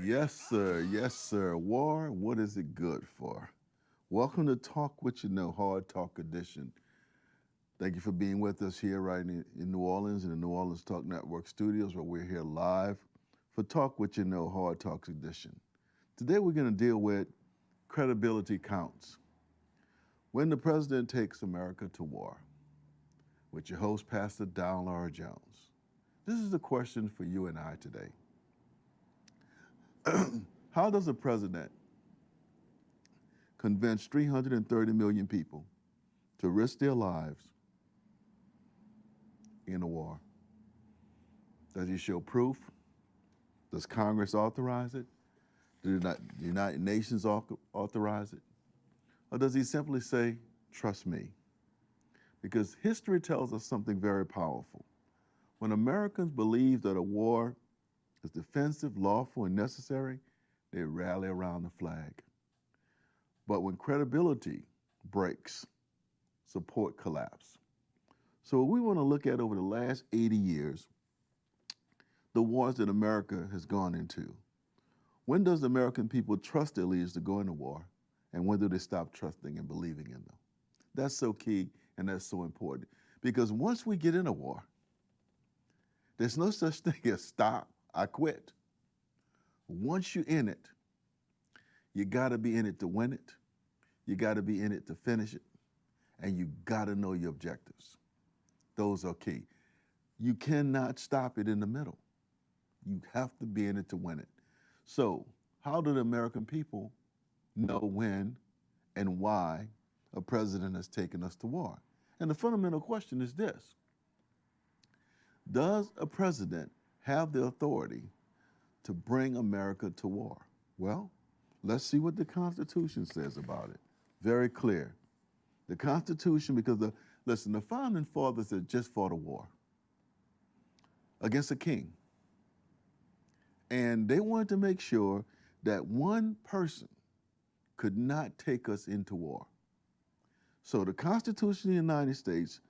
Yes, sir. Yes, sir. War, what is it good for? Welcome to Talk What You Know, Hard Talk Edition. Thank you for being with us here right in New Orleans in the New Orleans Talk Network studios where we're here live for Talk What You Know, Hard Talk Edition. Today we're going to deal with credibility counts. When the president takes America to war, with your host, Pastor Don Laura Jones. This is the question for you and I today. How does a president convince 330 million people to risk their lives in a war? Does he show proof? Does Congress authorize it? Do the United Nations authorize it? Or does he simply say, trust me? Because history tells us something very powerful. When Americans believe that a war is defensive, lawful, and necessary, they rally around the flag. But when credibility breaks, support collapse. So we want to look at over the last 80 years, the wars that America has gone into. When does the American people trust their leaders to go into war? And when do they stop trusting and believing in them? That's so key and that's so important. Because once we get in a war, there's no such thing as stop, I quit. Once you're in it, you gotta be in it to win it. You gotta be in it to finish it. And you gotta know your objectives. Those are key. You cannot stop it in the middle. You have to be in it to win it. So, how do the American people know when and why a president has taken us to war? And the fundamental question is this: does a president have the authority to bring America to war? Well, let's see what the Constitution says about it. Very clear. The Constitution, because the founding fathers had just fought a war against a king. And they wanted to make sure that one person could not take us into war. So the Constitution of the United States.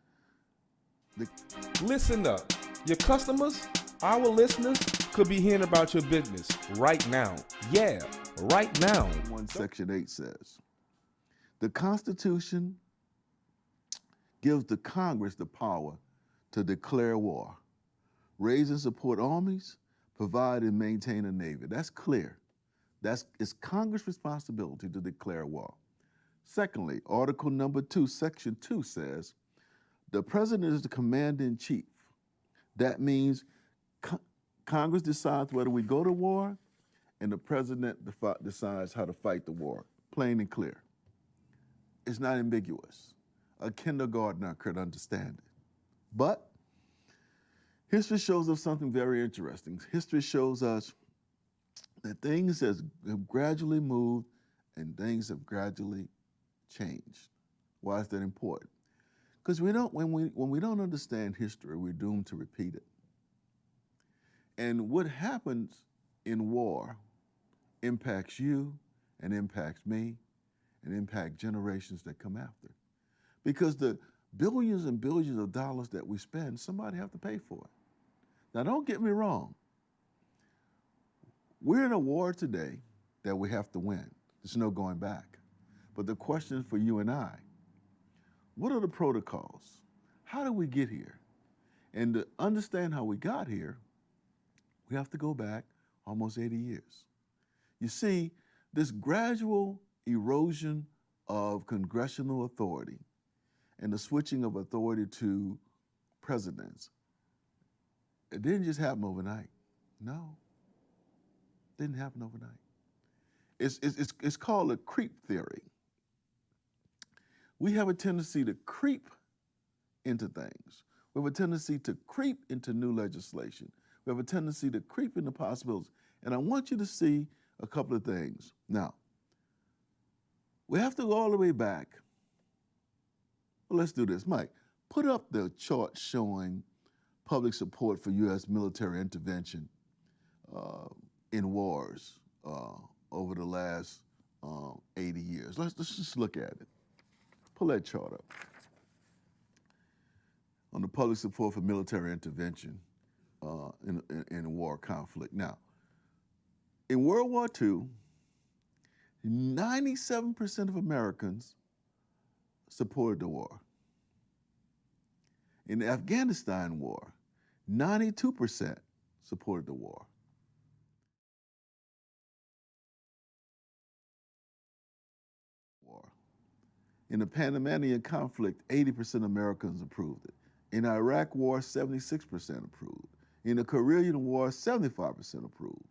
Listen up. Your customers, our listeners, could be hearing about your business right now. Yeah, right now. Section 8 says, the Constitution gives the Congress the power to declare war, raise and support armies, provide and maintain a navy. That's clear. It's Congress' responsibility to declare war. Secondly, Article number 2, Section 2 says, the president is the commander-in-chief. That means Congress decides whether we go to war, and the president decides how to fight the war. Plain and clear. It's not ambiguous. A kindergartner could understand it. But history shows us something very interesting. History shows us that things have gradually moved and things have gradually changed. Why is that important? Because when we don't understand history, we're doomed to repeat it. And what happens in war impacts you and impacts me and impacts generations that come after. Because the billions and billions of dollars that we spend, somebody have to pay for it. Now, don't get me wrong. We're in a war today that we have to win. There's no going back. But the question for you and I, what are the protocols? How did we get here? And to understand how we got here, we have to go back almost 80 years. You see, this gradual erosion of congressional authority and the switching of authority to presidents, it didn't just happen overnight. No, it didn't happen overnight. It's called a creep theory. We have a tendency to creep into things. We have a tendency to creep into new legislation. We have a tendency to creep into possibilities. And I want you to see a couple of things. Now, we have to go all the way back. Well, let's do this. Mike, put up the chart showing public support for U.S. military intervention in wars over the last 80 years. Let's just look at it. Pull that chart up. On the public support for military intervention in war conflict. Now, In World War II, 97% of Americans supported the war. In the Afghanistan war, 92% supported the war. In the Panamanian conflict, 80% of Americans approved it. In the Iraq war, 76% approved. In the Korean war, 75% approved.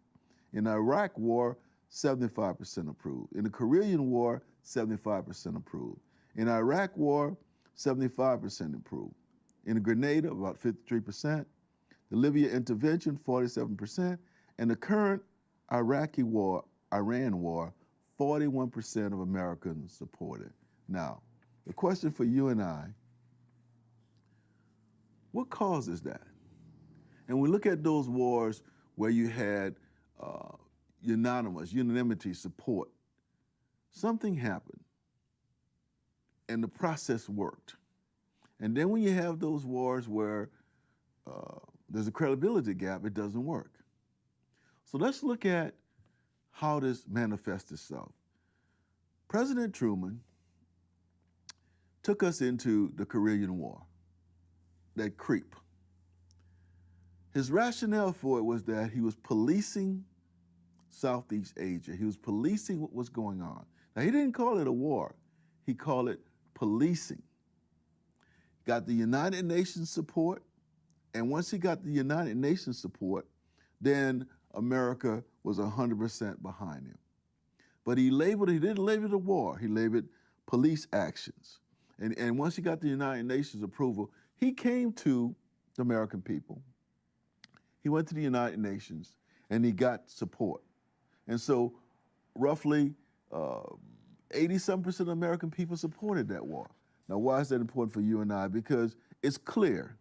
In the Iraq war, 75% approved. In the Korean war, 75% approved. In the Iraq war, 75% approved. In the Grenada, about 53%. The Libya intervention, 47%. And the current Iraqi war, Iran war, 41% of Americans support it. Now, the question for you and I, what causes that? And we look at those wars where you had unanimity support. Something happened, and the process worked. And then when you have those wars where there's a credibility gap, it doesn't work. So let's look at how this manifests itself. President Truman took us into the Korean War, that creep. His rationale for it was that he was policing Southeast Asia. He was policing what was going on. Now, he didn't call it a war. He called it policing. Got the United Nations support, and once he got the United Nations support, then America was 100% behind him. But he didn't label it a war. He labeled it police actions. And once he got the United Nations approval, he came to the American people. He went to the United Nations and he got support. And so roughly 87% of American people supported that war. Now, why is that important for you and I? Because it's clear.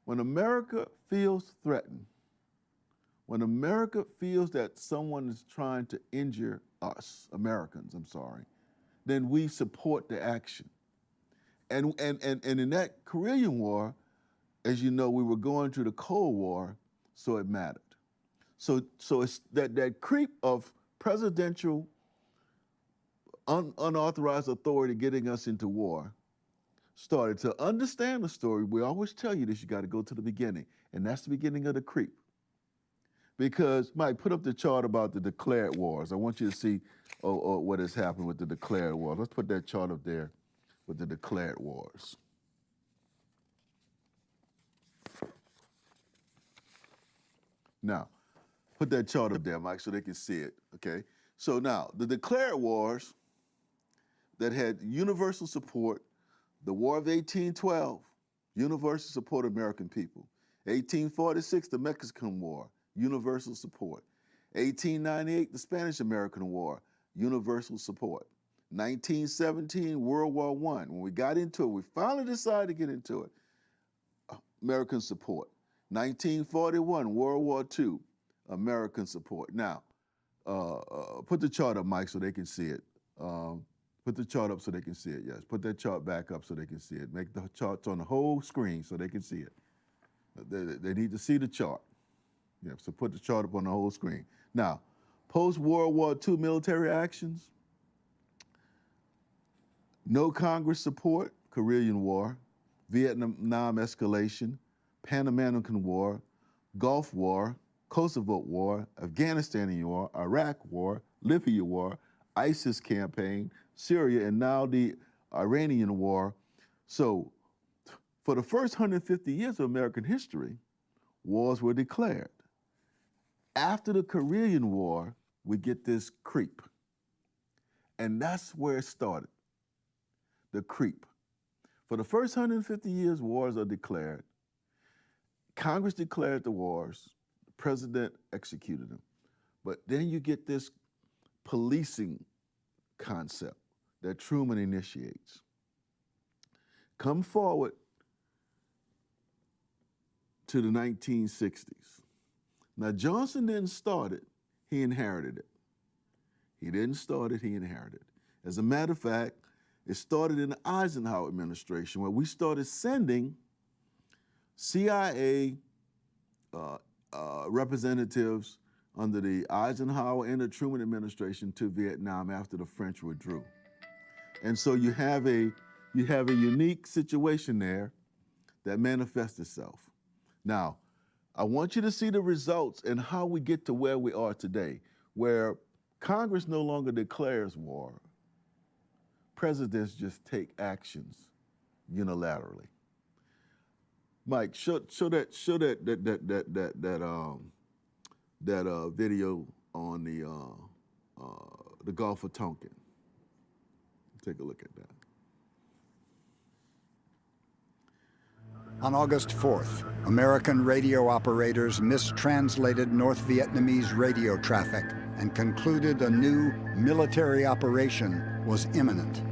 When America feels threatened, when America feels that someone is trying to injure us, Americans, then we support the action. And in that Korean War, as you know, we were going through the Cold War, so it mattered. So it's that creep of presidential unauthorized authority getting us into war started. To understand the story, we always tell you this, you got to go to the beginning, and that's the beginning of the creep. Because, Mike, put up the chart about the declared wars. I want you to see what has happened with the declared wars. Let's put that chart up there with the declared wars. Now, put that chart up there, Mike, so they can see it, okay? So now, the declared wars that had universal support, the War of 1812, universal support of American people. 1846, the Mexican War, universal support. 1898, the Spanish-American War, universal support. 1917, World War I. When we got into it, we finally decided to get into it, American support. 1941, World War II, American support. Now, put the chart up, Mike, so they can see it. Put the chart up so they can see it, yes. Put that chart back up so they can see it. Make the charts on the whole screen so they can see it. They need to see the chart. Yeah, so put the chart up on the whole screen. Now, post-World War II military actions, no Congress support, Korean War, Vietnam escalation, Panamanian War, Gulf War, Kosovo War, Afghanistan and War, Iraq War, Libya War, ISIS campaign, Syria, and now the Iranian War. So for the first 150 years of American history, wars were declared. After the Korean War, we get this creep. And that's where it started, the creep. For the first 150 years, wars are declared. Congress declared the wars, the president executed them. But then you get this policing concept that Truman initiates. Come forward to the 1960s. Now, Johnson didn't start it, he inherited it. He didn't start it, he inherited it. As a matter of fact, it started in the Eisenhower administration where we started sending CIA representatives under the Eisenhower and the Truman administration to Vietnam after the French withdrew. And so you have a unique situation there that manifests itself. Now, I want you to see the results and how we get to where we are today, where Congress no longer declares war. Presidents just take actions unilaterally. Mike, show that video on the Gulf of Tonkin. Take a look at that. On August 4th, American radio operators mistranslated North Vietnamese radio traffic and concluded a new military operation was imminent.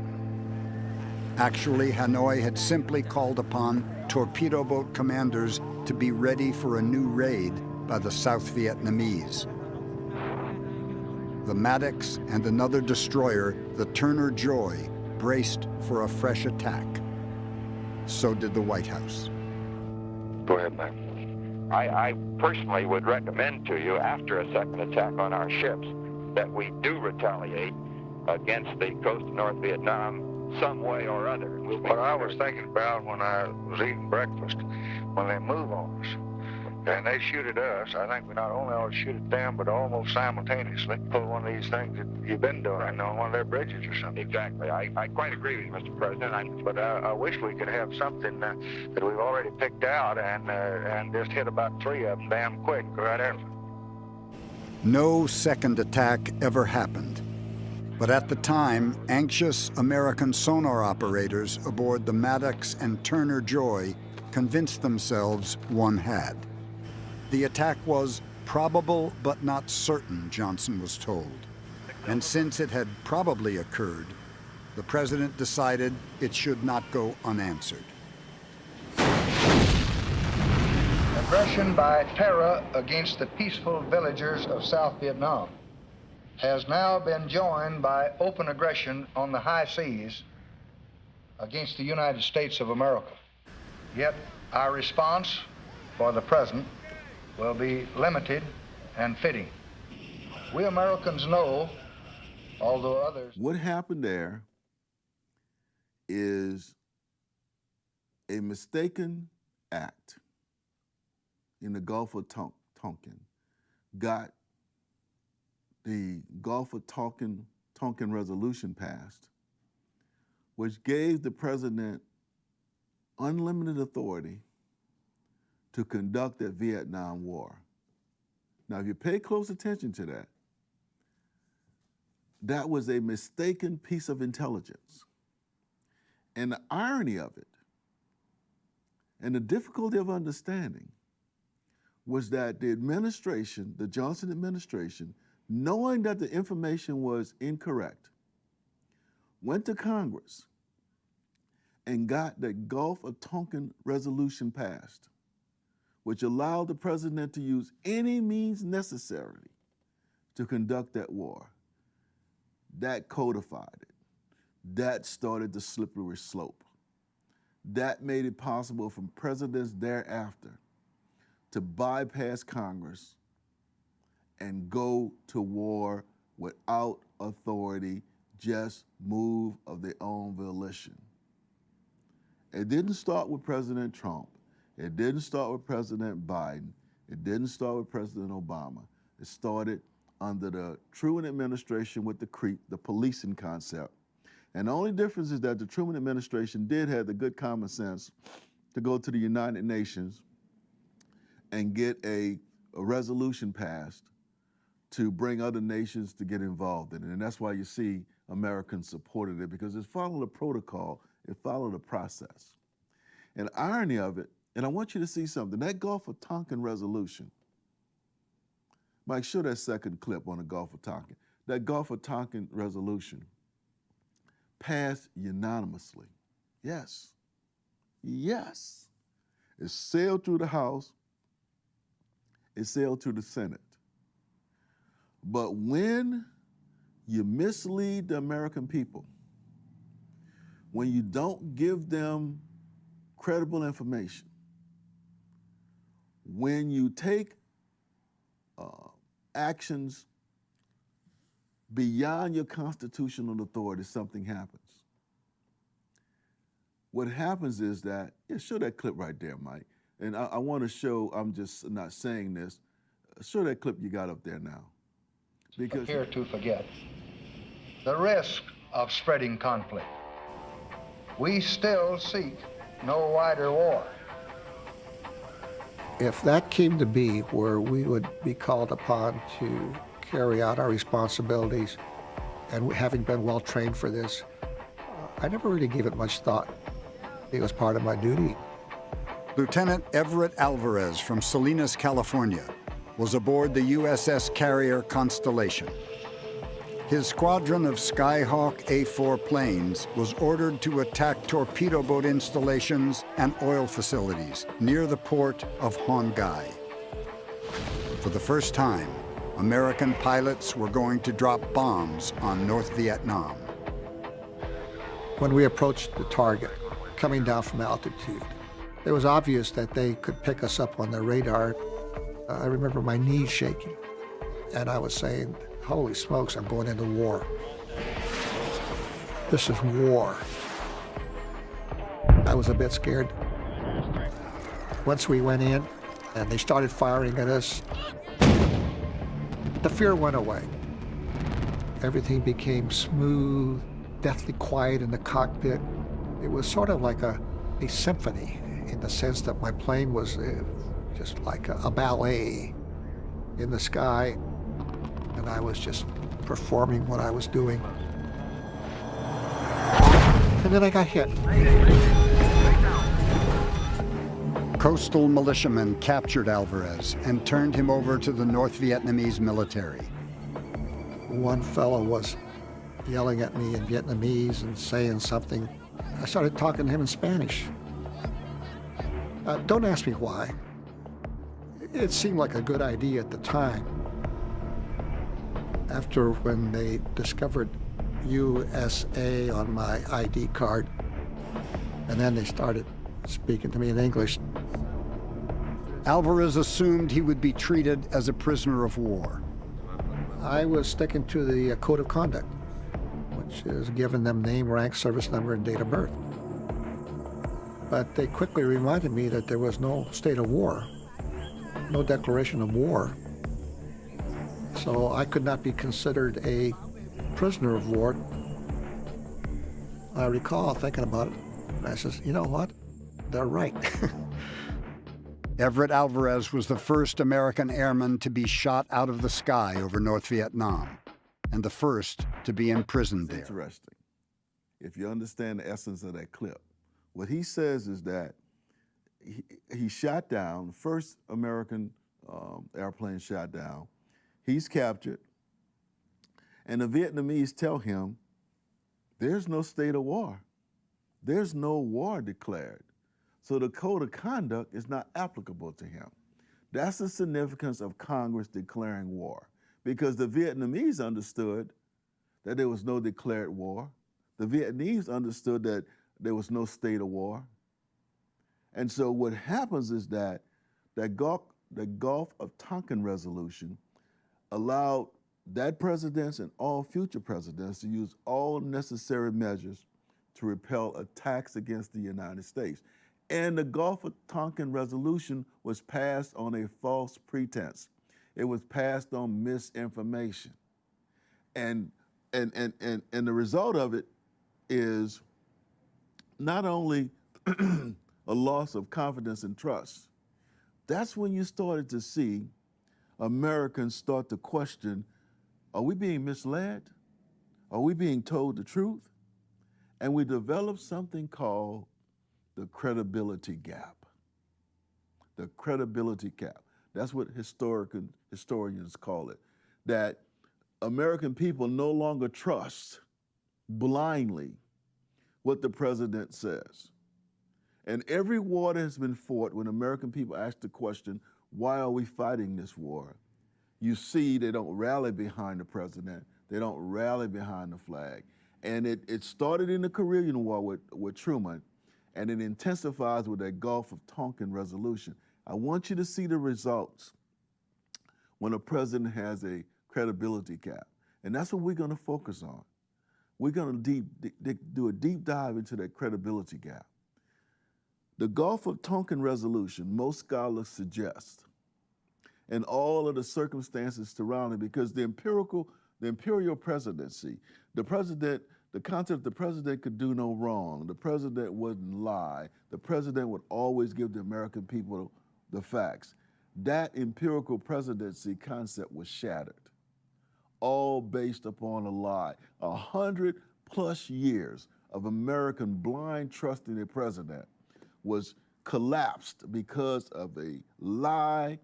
Actually, Hanoi had simply called upon torpedo boat commanders to be ready for a new raid by the South Vietnamese. The Maddox and another destroyer, the Turner Joy, braced for a fresh attack. So did the White House. Go ahead, ma'am. I personally would recommend to you, after a second attack on our ships, that we do retaliate against the coast of North Vietnam some way or other. What I was thinking about when I was eating breakfast, when they move on us and they shoot at us, I think we not only ought to shoot at them, but almost simultaneously pull one of these things that you've been doing, right, on one of their bridges or something. Exactly. I quite agree with you, Mr. President. But I wish we could have something that we've already picked out and just hit about 3 of them damn quick right after. No second attack ever happened. But at the time, anxious American sonar operators aboard the Maddox and Turner Joy convinced themselves one had. The attack was probable but not certain, Johnson was told. And since it had probably occurred, the president decided it should not go unanswered. Aggression by terror against the peaceful villagers of South Vietnam has now been joined by open aggression on the high seas against the United States of America. Yet our response for the present will be limited and fitting. We Americans know, although others... What happened there is a mistaken act in the Gulf of Tonkin got the Gulf of Tonkin Resolution passed, which gave the president unlimited authority to conduct the Vietnam War. Now, if you pay close attention to that, that was a mistaken piece of intelligence. And the irony of it, and the difficulty of understanding, was that the administration, the Johnson administration, knowing that the information was incorrect, went to Congress and got the Gulf of Tonkin Resolution passed, which allowed the president to use any means necessary to conduct that war. That codified it. That started the slippery slope. That made it possible for presidents thereafter to bypass Congress and go to war without authority, just move of their own volition. It didn't start with President Trump. It didn't start with President Biden. It didn't start with President Obama. It started under the Truman administration with the policing concept. And the only difference is that the Truman administration did have the good common sense to go to the United Nations and get a resolution passed to bring other nations to get involved in it. And that's why you see Americans supported it, because it followed a protocol, it followed a process. And the irony of it, and I want you to see something, that Gulf of Tonkin Resolution, Mike, show that second clip on the Gulf of Tonkin. That Gulf of Tonkin Resolution passed unanimously. Yes. Yes. It sailed through the House. It sailed through the Senate. But when you mislead the American people, when you don't give them credible information, when you take actions beyond your constitutional authority, something happens. What happens is that, yeah, show that clip right there, Mike. And I want to show, I'm just not saying this, show that clip you got up there now. Because Here to forget the risk of spreading conflict. We still seek no wider war. If that came to be where we would be called upon to carry out our responsibilities, and having been well trained for this, I never really gave it much thought. It was part of my duty. Lieutenant Everett Alvarez from Salinas, California, was aboard the USS carrier Constellation. His squadron of Skyhawk A-4 planes was ordered to attack torpedo boat installations and oil facilities near the port of Hongai. For the first time, American pilots were going to drop bombs on North Vietnam. When we approached the target, coming down from altitude, it was obvious that they could pick us up on their radar. I remember my knees shaking, and I was saying, holy smokes, I'm going into war. This is war. I was a bit scared. Once we went in and they started firing at us, the fear went away. Everything became smooth, deathly quiet in the cockpit. It was sort of like a symphony in the sense that my plane was just like a ballet in the sky, and I was just performing what I was doing. And then I got hit. Coastal militiamen captured Alvarez and turned him over to the North Vietnamese military. One fellow was yelling at me in Vietnamese and saying something. I started talking to him in Spanish. Don't ask me why. It seemed like a good idea at the time. After when they discovered USA on my ID card, and then they started speaking to me in English. Alvarez assumed he would be treated as a prisoner of war. I was sticking to the code of conduct, which is giving them name, rank, service number, and date of birth. But they quickly reminded me that there was no state of war, no declaration of war. So I could not be considered a prisoner of war. I recall thinking about it, and I says, you know what? They're right. Everett Alvarez was the first American airman to be shot out of the sky over North Vietnam, and the first to be imprisoned there. Interesting. If you understand the essence of that clip, what he says is that he shot down, the first American airplane shot down. He's captured, and the Vietnamese tell him, there's no state of war. There's no war declared. So the code of conduct is not applicable to him. That's the significance of Congress declaring war, because the Vietnamese understood that there was no declared war. The Vietnamese understood that there was no state of war. And so what happens is that the Gulf of Tonkin Resolution allowed that president and all future presidents to use all necessary measures to repel attacks against the United States. And the Gulf of Tonkin Resolution was passed on a false pretense. It was passed on misinformation. And the result of it is not only a loss of confidence and trust. That's when you started to see Americans start to question, are we being misled? Are we being told the truth? And we developed something called the credibility gap. The credibility gap. That's what historians call it. That American people no longer trust blindly what the president says. And every war that has been fought, when American people ask the question, why are we fighting this war? You see they don't rally behind the president. They don't rally behind the flag. And it started in the Korean War with Truman, and it intensifies with that Gulf of Tonkin Resolution. I want you to see the results. when a president has a credibility gap. And that's what we're going to focus on. We're going to do a deep dive into that credibility gap. The Gulf of Tonkin Resolution, most scholars suggest, and all of the circumstances surrounding, because the imperial presidency, the concept the president could do no wrong, the president wouldn't lie, the president would always give the American people the facts. That empirical presidency concept was shattered, all based upon a lie. 100+ years of American blind trust in the president was collapsed because of a lie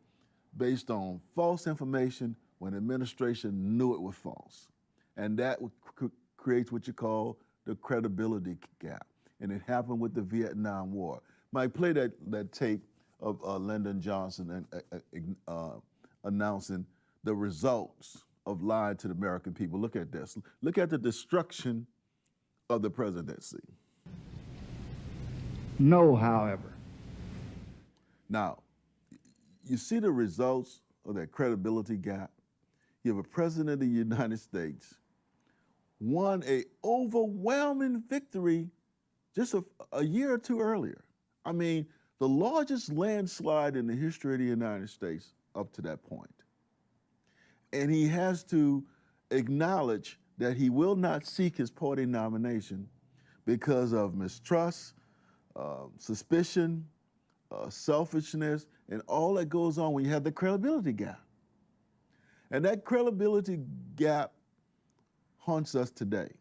based on false information when the administration knew it was false. And that creates what you call the credibility gap. And it happened with the Vietnam War. Mike, play that tape of Lyndon Johnson announcing the results of lying to the American people. Look at this. Look at the destruction of the presidency. Know, however, Now, you see the results of that credibility gap? You have a president of the United States won an overwhelming victory just a year or two earlier. I mean, the largest landslide in the history of the United States up to that point. And he has to acknowledge that he will not seek his party nomination because of mistrust, suspicion, selfishness, and all that goes on when you have the credibility gap. And that credibility gap haunts us today.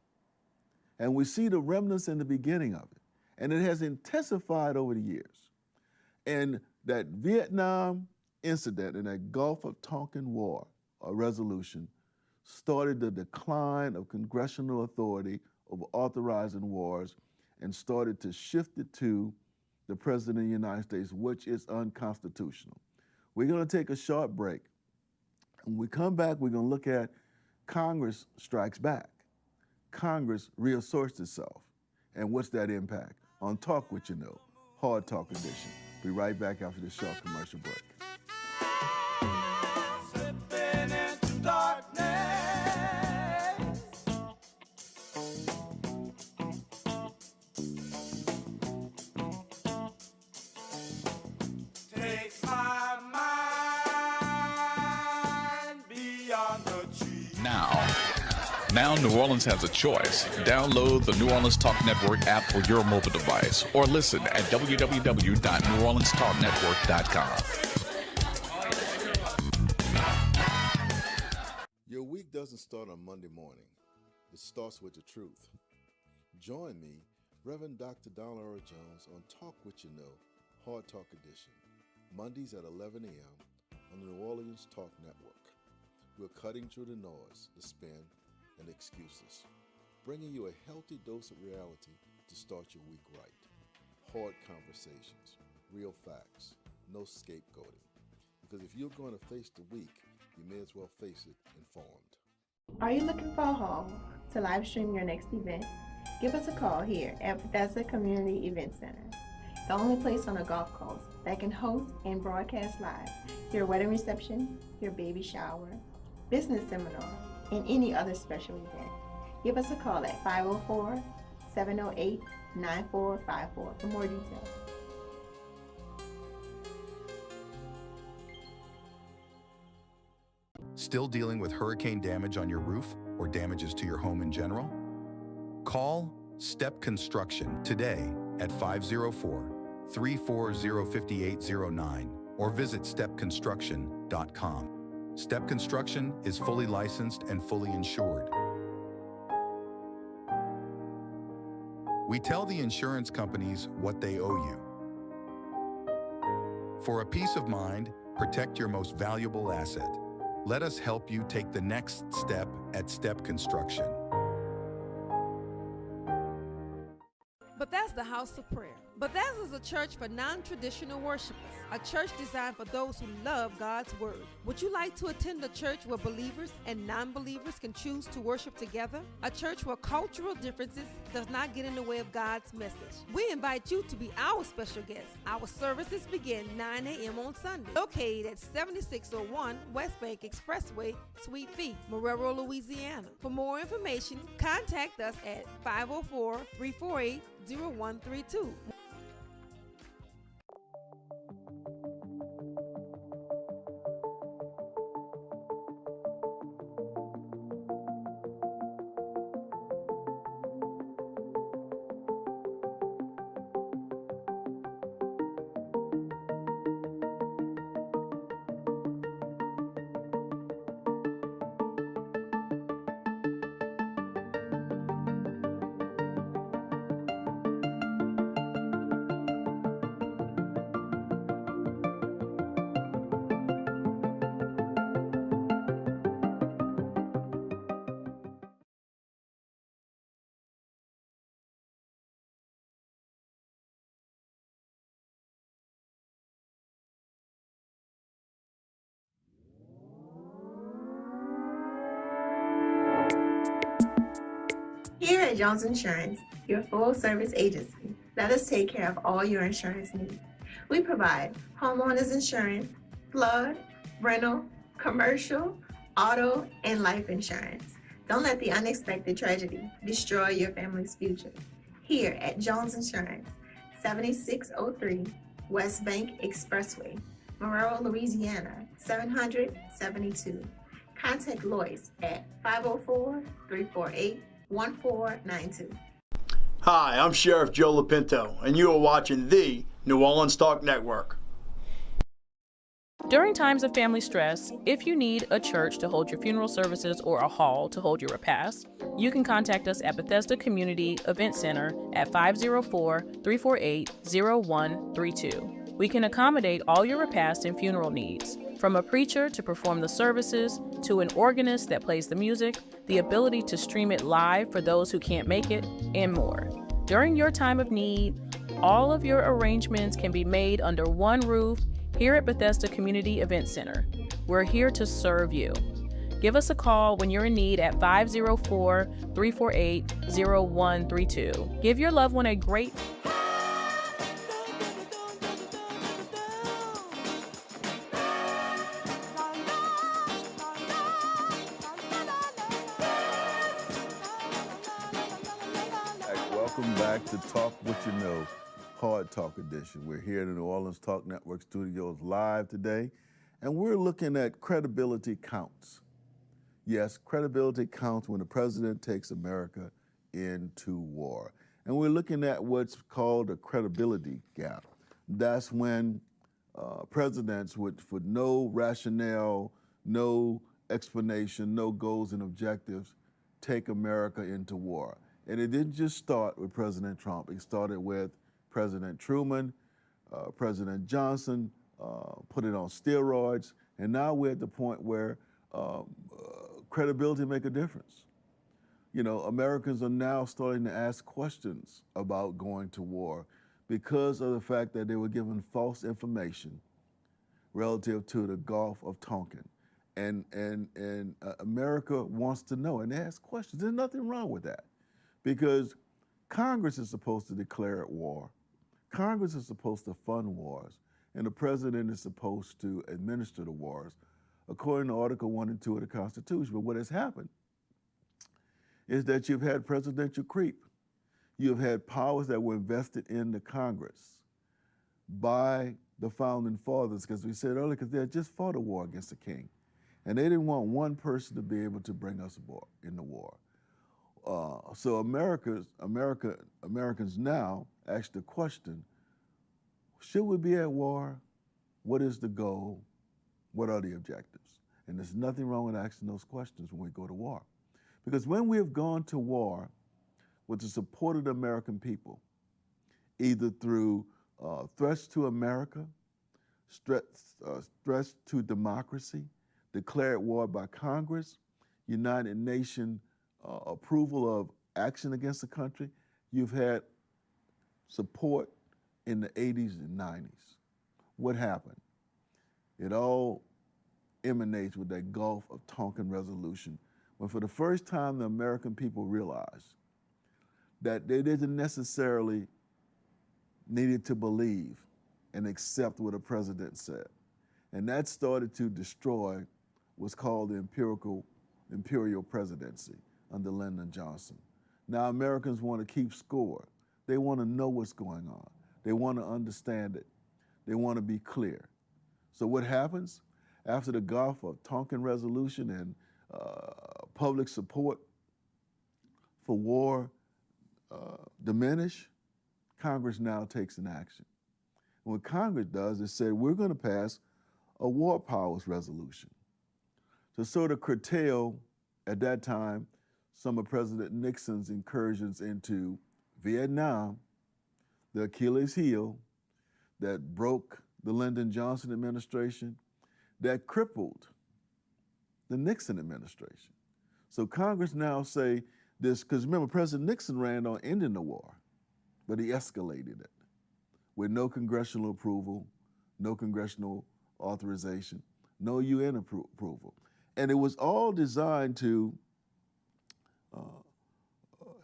And we see the remnants in the beginning of it. And it has intensified over the years. And that Vietnam incident and that Gulf of Tonkin War resolution started the decline of congressional authority over authorizing wars and started to shift it to the President of the United States, which is unconstitutional. We're going to take a short break. When we come back, we're going to look at Congress strikes back. Congress reasserts itself. And what's that impact on Talk What You Know, Hard Talk Edition. Be right back after this short commercial break. Now New Orleans has a choice. Download the New Orleans Talk Network app for your mobile device or listen at www.neworleanstalknetwork.com. Your week doesn't start on Monday morning. It starts with the truth. Join me, Reverend Dr. Donald Earl Jones, on Talk What You Know, Hard Talk Edition, Mondays at 11 a.m. on the New Orleans Talk Network. We're cutting through the noise, the spin, and excuses, bringing you a healthy dose of reality to start your week right. Hard conversations, real facts, no scapegoating. Because if you're going to face the week, you may as well face it informed. Are you looking for a home to live stream your next event? Give us a call here at Bethesda Community Event Center, the only place on the Gulf Coast that can host and broadcast live your wedding reception, your baby shower, business seminar, and any other special event. Give us a call at 504-708-9454 for more details. Still dealing with hurricane damage on your roof or damages to your home in general? Call Step Construction today at 504-340-5809 or visit stepconstruction.com. Step Construction is fully licensed and fully insured. We tell the insurance companies what they owe you. For a peace of mind, protect your most valuable asset. Let us help you take the next step at Step Construction. But that's the House of Prayer, Bethesda is a church for non-traditional worshipers, a church designed for those who love God's Word. Would you like to attend a church where believers and non-believers can choose to worship together? A church where cultural differences does not get in the way of God's message. We invite you to be our special guest. Our services begin 9 a.m. on Sunday, located at 7601 West Bank Expressway, Suite B, Marrero, Louisiana. For more information, contact us at 504-348-0132. Here at Jones Insurance, your full-service agency, let us take care of all your insurance needs. We provide homeowners insurance, flood, rental, commercial, auto, and life insurance. Don't let the unexpected tragedy destroy your family's future. Here at Jones Insurance, 7603 West Bank Expressway, Marrero, Louisiana, 772. Contact Lois at 504-348-1492. Hi, I'm Sheriff Joe Lapinto, and you are watching the New Orleans Talk Network. During times of family stress, if you need a church to hold your funeral services or a hall to hold your repast, you can contact us at Bethesda Community Event Center at 504-348-0132. We can accommodate all your repast and funeral needs, from a preacher to perform the services, to an organist that plays the music, the ability to stream it live for those who can't make it, and more. During your time of need, all of your arrangements can be made under one roof here at Bethesda Community Event Center. We're here to serve you. Give us a call when you're in need at 504-348-0132. Give your loved one a great Welcome back to Talk What You Know, Hard Talk Edition. We're here in the New Orleans Talk Network studios live today, and we're looking at credibility counts. Yes, credibility counts when the president takes America into war. And we're looking at what's called a credibility gap. That's when presidents with no rationale, no explanation, no goals and objectives take America into war. And it didn't just start with President Trump. It started with President Truman, President Johnson, put it on steroids, and now we're at the point where credibility make a difference. You know, Americans are now starting to ask questions about going to war because of the fact that they were given false information relative to the Gulf of Tonkin. And America wants to know, and they ask questions. There's nothing wrong with that, because Congress is supposed to declare war. Congress is supposed to fund wars, and the president is supposed to administer the wars according to Article 1 and 2 of the Constitution. But what has happened is that you've had presidential creep. You've had powers that were invested in the Congress by the Founding Fathers, because we said earlier, because they had just fought a war against the king. And they didn't want one person to be able to bring us in the war. So Americans now ask the question, should we be at war? What is the goal? What are the objectives? And there's nothing wrong with asking those questions when we go to war. Because when we have gone to war with the support of the American people, either through threats to America, threats to democracy, declared war by Congress, United Nations approval of action against the country, you've had support in the 80s and 90s. What happened? It all emanates with that Gulf of Tonkin Resolution, when for the first time the American people realized that they didn't necessarily needed to believe and accept what a president said. And that started to destroy what's called the imperial presidency under Lyndon Johnson. Now Americans want to keep score. They want to know what's going on. They want to understand it. They want to be clear. So what happens? After the Gulf of Tonkin Resolution and public support for war diminish, Congress now takes an action. And what Congress does is say, we're going to pass a war powers resolution to sort of curtail, at that time, some of President Nixon's incursions into Vietnam, the Achilles heel that broke the Lyndon Johnson administration, that crippled the Nixon administration. So Congress now say this, because remember, President Nixon ran on ending the war, but he escalated it with no congressional approval, no congressional authorization, no UN approval. And it was all designed to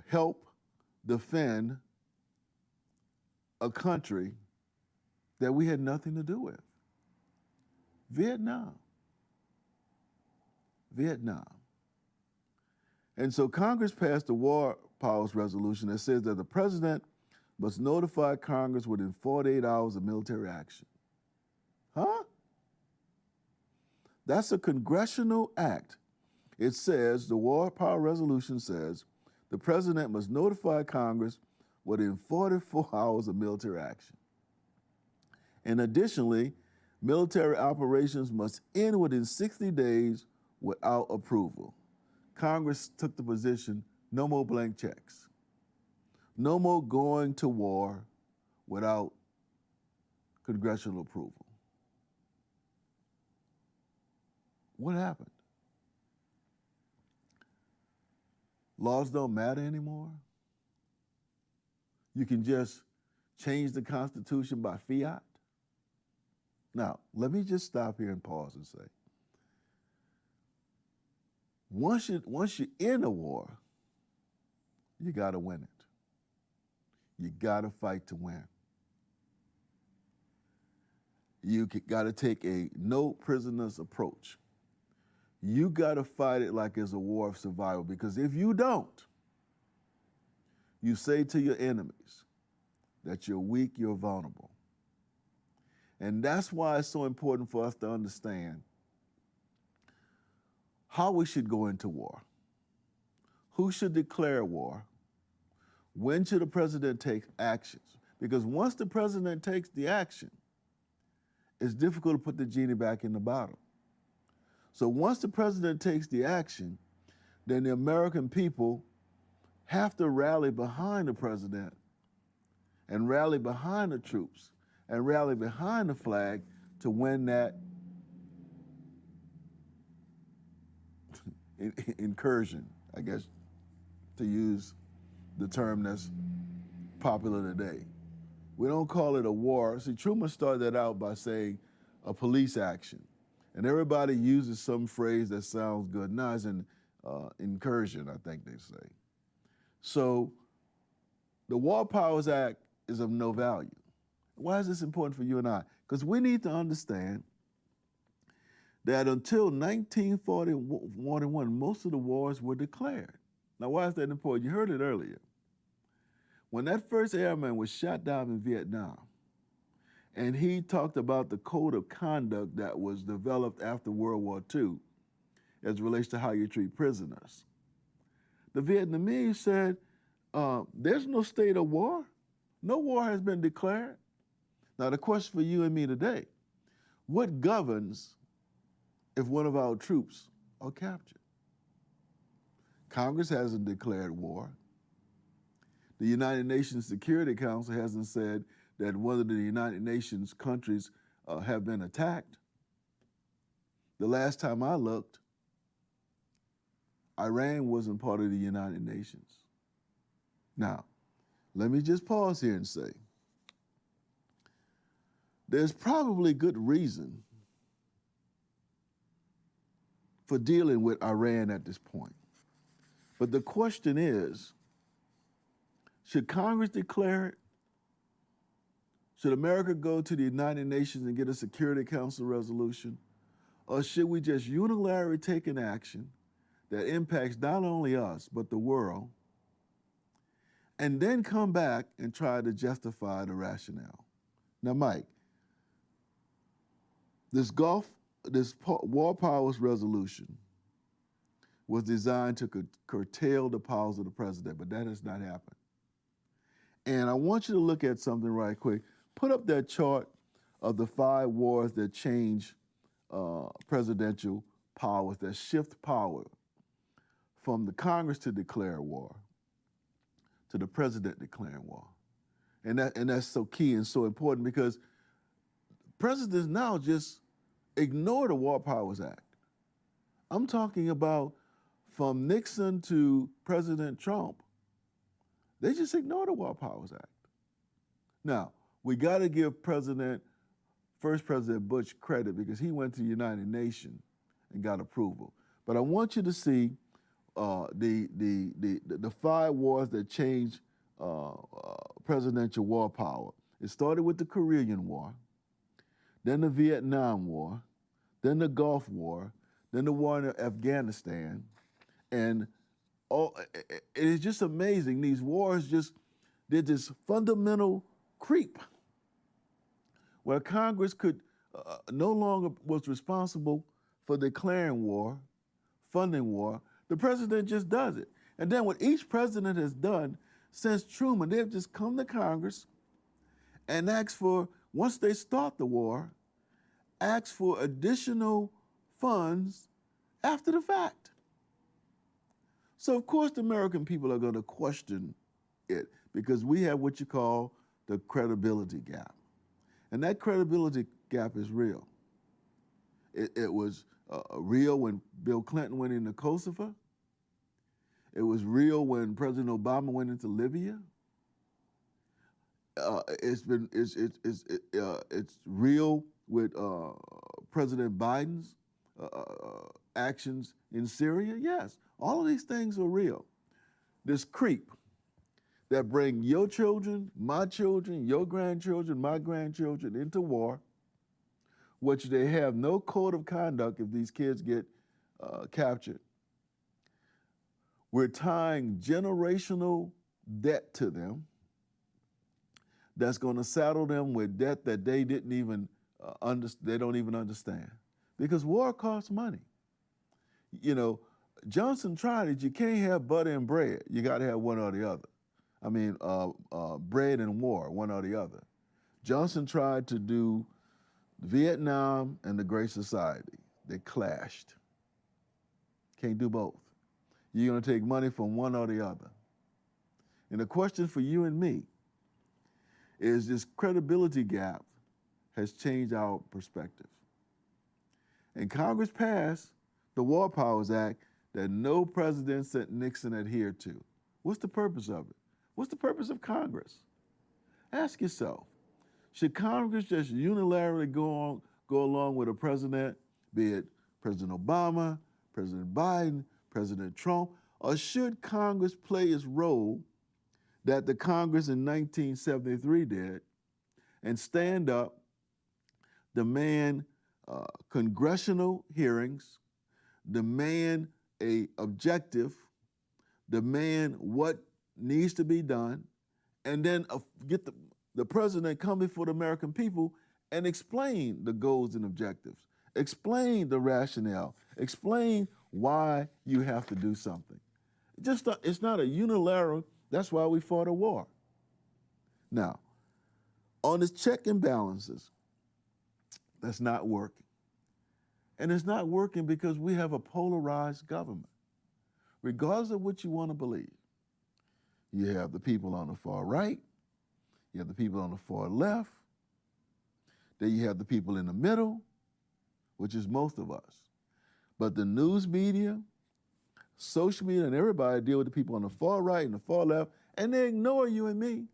help defend a country that we had nothing to do with. Vietnam. And so Congress passed a war powers resolution that says that the president must notify Congress within 48 hours of military action. Huh? That's a congressional act. It says, the war power resolution says, the president must notify Congress within 44 hours of military action. And additionally, military operations must end within 60 days without approval. Congress took the position, no more blank checks. No more going to war without congressional approval. What happened? Laws don't matter anymore? You can just change the Constitution by fiat? Now, let me just stop here and pause and say, once you're in a war, you got to win it. You got to fight to win. You got to take a no prisoners approach. You got to fight it like it's a war of survival, because if you don't, you say to your enemies that you're weak, you're vulnerable. And that's why it's so important for us to understand how we should go into war. Who should declare war? When should the president take actions? Because once the president takes the action, it's difficult to put the genie back in the bottle. So once the president takes the action, then the American people have to rally behind the president and rally behind the troops and rally behind the flag to win that incursion, I guess, to use the term that's popular today. We don't call it a war. See, Truman started that out by saying a police action. And everybody uses some phrase that sounds good. Now it's an incursion, I think they say. So the War Powers Act is of no value. Why is this important for you and I? Because we need to understand that until 1941, most of the wars were declared. Now, why is that important? You heard it earlier. When that first airman was shot down in Vietnam, and he talked about the code of conduct that was developed after World War II as it relates to how you treat prisoners, the Vietnamese said, there's no state of war. No war has been declared. Now, the question for you and me today, what governs if one of our troops are captured? Congress hasn't declared war. The United Nations Security Council hasn't said that one of the United Nations countries have been attacked. The last time I looked, Iran wasn't part of the United Nations. Now, let me just pause here and say, there's probably good reason for dealing with Iran at this point. But the question is, should Congress declare it? Should America go to the United Nations and get a Security Council resolution? Or should we just unilaterally take an action that impacts not only us, but the world, and then come back and try to justify the rationale? Now, Mike, this War Powers Resolution was designed to curtail the powers of the president, but that has not happened. And I want you to look at something right quick. Put up that chart of the 5 wars that change presidential powers, that shift power from the Congress to declare war to the president declaring war. And that's so key and so important because presidents now just ignore the War Powers Act. I'm talking about from Nixon to President Trump, they just ignore the War Powers Act. Now, we got to give first President Bush credit because he went to the United Nations and got approval. But I want you to see the 5 wars that changed presidential war power. It started with the Korean War, then the Vietnam War, then the Gulf War, then the war in Afghanistan, and it is just amazing. These wars did this fundamental creep where Congress could no longer was responsible for declaring war, funding war. The president just does it. And then what each president has done since Truman, they've just come to Congress and asked for, once they start the war, ask for additional funds after the fact. So of course the American people are going to question it because we have what you call the credibility gap. And that credibility gap is real. It was real when Bill Clinton went into Kosovo. It was real when President Obama went into Libya. It's real with President Biden's actions in Syria. Yes, all of these things are real. This creep that bring your children, your grandchildren, my grandchildren into war, which they have no code of conduct if these kids get captured. We're tying generational debt to them that's going to saddle them with debt that they didn't even they don't even understand. Because war costs money. You know, Johnson tried it. You can't have butter and bread. You got to have one or the other. I mean, bread and war, one or the other. Johnson tried to do Vietnam and the Great Society. They clashed. Can't do both. You're going to take money from one or the other. And the question for you and me is this credibility gap has changed our perspective. And Congress passed the War Powers Act that no president since Nixon adhered to. What's the purpose of it? What's the purpose of Congress? Ask yourself, should Congress just unilaterally go along with a president, be it President Obama, President Biden, President Trump, or should Congress play its role that the Congress in 1973 did and stand up, demand congressional hearings, demand an objective, demand what needs to be done, and then get the president come before the American people and explain the goals and objectives, explain the rationale, explain why you have to do something. It's not a unilateral, that's why we fought a war. Now, on this check and balances, that's not working. And it's not working because we have a polarized government. Regardless of what you want to believe, you have the people on the far right, you have the people on the far left, then you have the people in the middle, which is most of us. But the news media, social media, and everybody deal with the people on the far right and the far left, and they ignore you and me,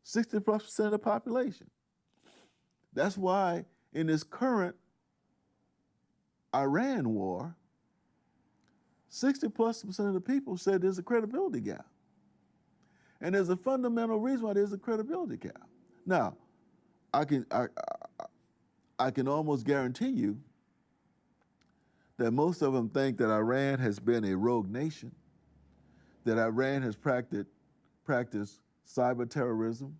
60% of the population. That's why in this current Iran war, 60+% of the people said there's a credibility gap. And there's a fundamental reason why there's a credibility gap. Now, I can almost guarantee you that most of them think that Iran has been a rogue nation, that Iran has practiced cyber terrorism,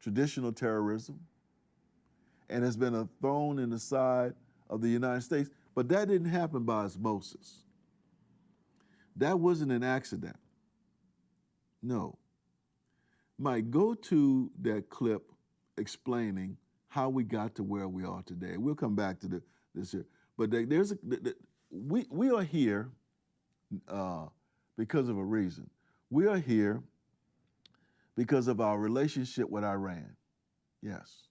traditional terrorism, and has been a thorn in the side of the United States. But that didn't happen by osmosis. That wasn't an accident. No. Mike, go to that clip explaining how we got to where we are today. We'll come back to this here. But we are here because of a reason. We are here because of our relationship with Iran. Yes.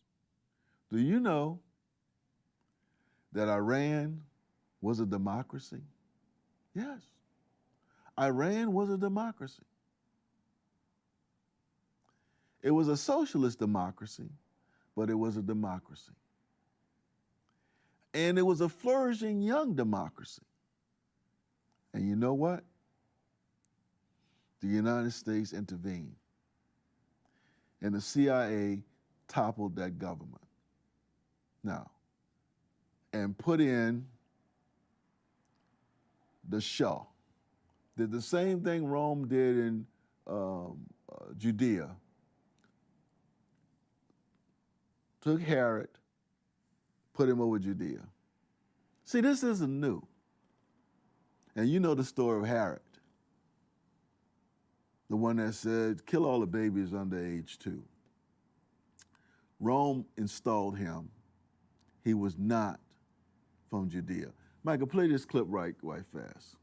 Do you know that Iran was a democracy? Yes. Iran was a democracy. It was a socialist democracy, but it was a democracy. And it was a flourishing young democracy. And you know what? The United States intervened. And the CIA toppled that government. Now, and put in the Shah. Did the same thing Rome did in Judea. Took Herod, put him over Judea. See, this isn't new. And you know the story of Herod, the one that said, kill all the babies under age 2. Rome installed him. He was not from Judea. Michael, play this clip right fast.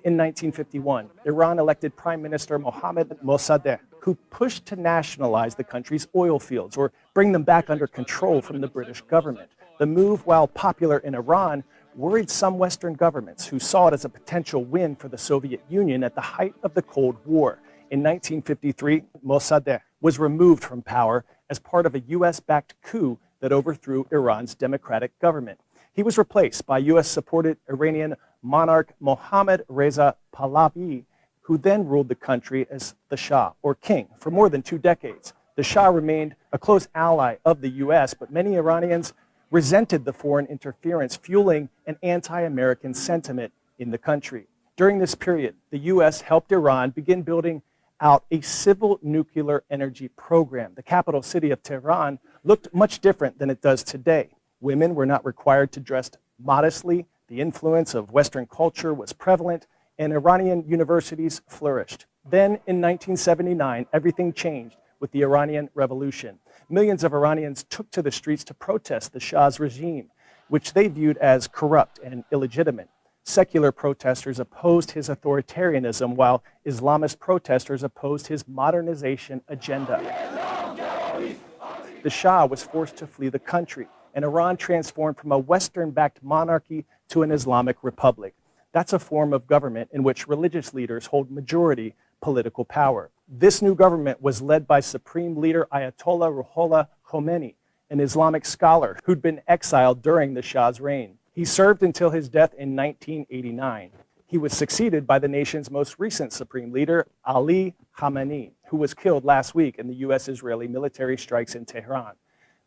In 1951, Iran elected Prime Minister Mohammad Mossadegh, who pushed to nationalize the country's oil fields or bring them back under control from the British government. The move, while popular in Iran, worried some Western governments who saw it as a potential win for the Soviet Union at the height of the Cold War. In 1953, Mossadegh was removed from power as part of a U.S.-backed coup that overthrew Iran's democratic government. He was replaced by U.S.-supported Iranian monarch Mohammad Reza Pahlavi, who then ruled the country as the Shah, or king, for more than 2 decades. The Shah remained a close ally of the U.S., but many Iranians resented the foreign interference, fueling an anti-American sentiment in the country. During this period, the U.S. helped Iran begin building out a civil nuclear energy program. The capital city of Tehran looked much different than it does today. Women were not required to dress modestly. The influence of Western culture was prevalent, and Iranian universities flourished. Then, in 1979, everything changed with the Iranian Revolution. Millions of Iranians took to the streets to protest the Shah's regime, which they viewed as corrupt and illegitimate. Secular protesters opposed his authoritarianism, while Islamist protesters opposed his modernization agenda. The Shah was forced to flee the country, and Iran transformed from a Western-backed monarchy to an Islamic republic. That's a form of government in which religious leaders hold majority political power. This new government was led by Supreme Leader Ayatollah Ruhollah Khomeini, an Islamic scholar who'd been exiled during the Shah's reign. He served until his death in 1989. He was succeeded by the nation's most recent Supreme Leader, Ali Khamenei, who was killed last week in the U.S.-Israeli military strikes in Tehran.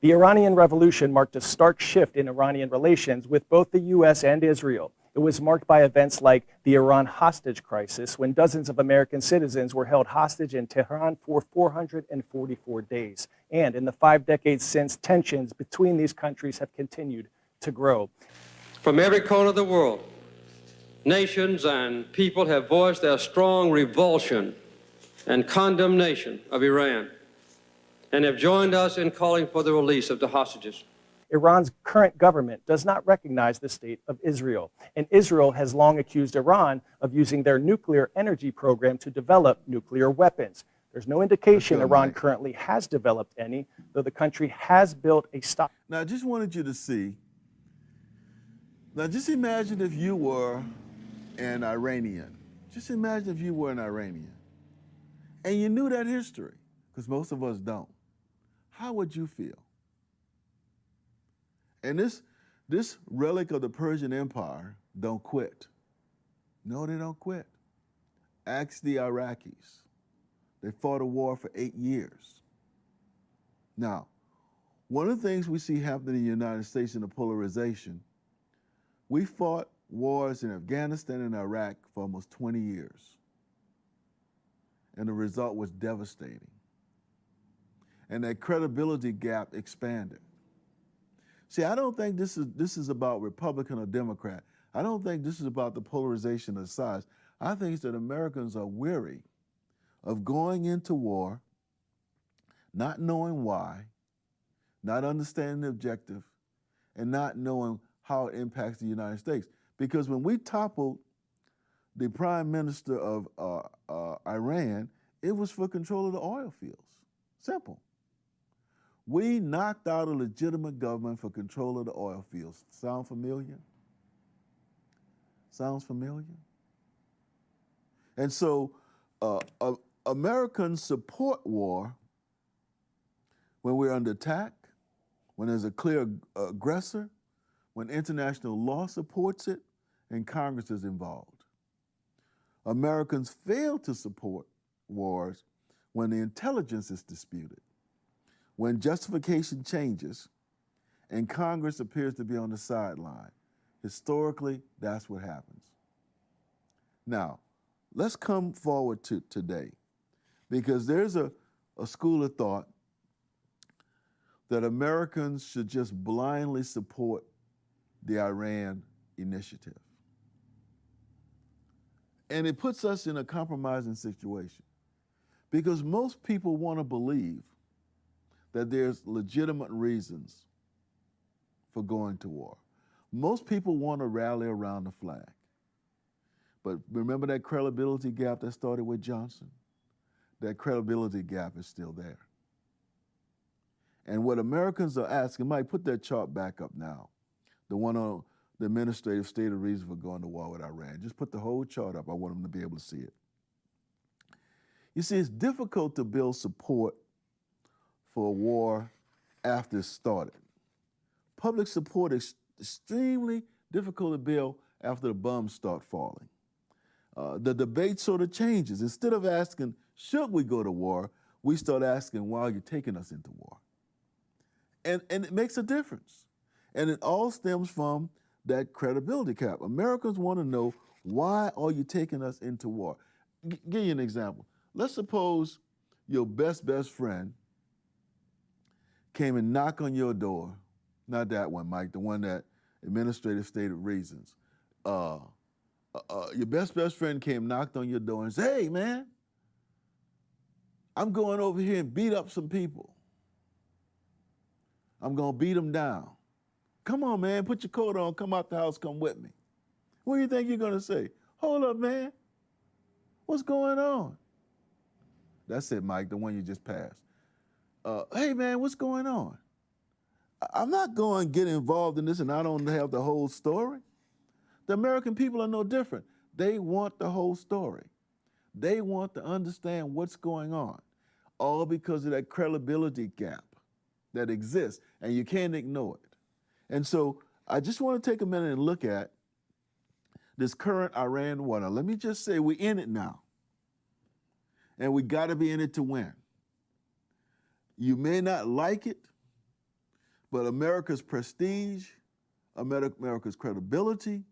The Iranian Revolution marked a stark shift in Iranian relations with both the U.S. and Israel. It was marked by events like the Iran hostage crisis, when dozens of American citizens were held hostage in Tehran for 444 days. And in the 5 decades since, tensions between these countries have continued to grow. From every corner of the world, nations and people have voiced their strong revulsion and condemnation of Iran and have joined us in calling for the release of the hostages. Iran's current government does not recognize the state of Israel, and Israel has long accused Iran of using their nuclear energy program to develop nuclear weapons. There's no indication Iran currently has developed any, though the country has built a stock. Now, I just wanted you to see. Now, just imagine if you were an Iranian. Just imagine if you were an Iranian. and you knew that history, because most of us don't, how would you feel? And this relic of the Persian Empire don't quit. No, they don't quit. Ask the Iraqis. They fought a war for 8 years. Now, one of the things we see happening in the United States in the polarization, we fought wars in Afghanistan and Iraq for almost 20 years. And the result was devastating. And that credibility gap expanded. See, I don't think this is about Republican or Democrat. I don't think this is about the polarization of sides. I think it's that Americans are weary of going into war, not knowing why, not understanding the objective, and not knowing how it impacts the United States. Because when we toppled the prime minister of Iran, it was for control of the oil fields. Simple. We knocked out a legitimate government for control of the oil fields. Sound familiar? Sounds familiar? And so Americans support war when we're under attack, when there's a clear aggressor, when international law supports it, and Congress is involved. Americans fail to support wars when the intelligence is disputed, when justification changes, and Congress appears to be on the sideline. Historically, that's what happens. Now, let's come forward to today, because there's a school of thought that Americans should just blindly support the Iran initiative. And it puts us in a compromising situation, because most people want to believe that there's legitimate reasons for going to war. Most people want to rally around the flag. But remember that credibility gap that started with Johnson? That credibility gap is still there. And what Americans are asking, Mike, put that chart back up now. The one on the administrative state of reason for going to war with Iran. Just put the whole chart up. I want them to be able to see it. You see, it's difficult to build support for a war after it's started. Public support is extremely difficult to build after the bombs start falling. The debate sort of changes. Instead of asking, should we go to war, we start asking, why are you taking us into war? And it makes a difference. And it all stems from that credibility gap. Americans want to know, why are you taking us into war? Give you an example. Let's suppose your best friend came and knocked on your door. Not that one, Mike, the one that administrative state of reasons. Your best friend came, knocked on your door and said, hey, man, I'm going over here and beat up some people. I'm going to beat them down. Come on, man, put your coat on, come out the house, come with me. What do you think you're going to say? Hold up, man. What's going on? That's it, Mike, the one you just passed. Hey, man, what's going on? I'm not going to get involved in this and I don't have the whole story. The American people are no different. They want the whole story. They want to understand what's going on, all because of that credibility gap that exists, and you can't ignore it. And so I just want to take a minute and look at this current Iran war. Now, let me just say we're in it now, and we got to be in it to win. You may not like it, but America's prestige, America's credibility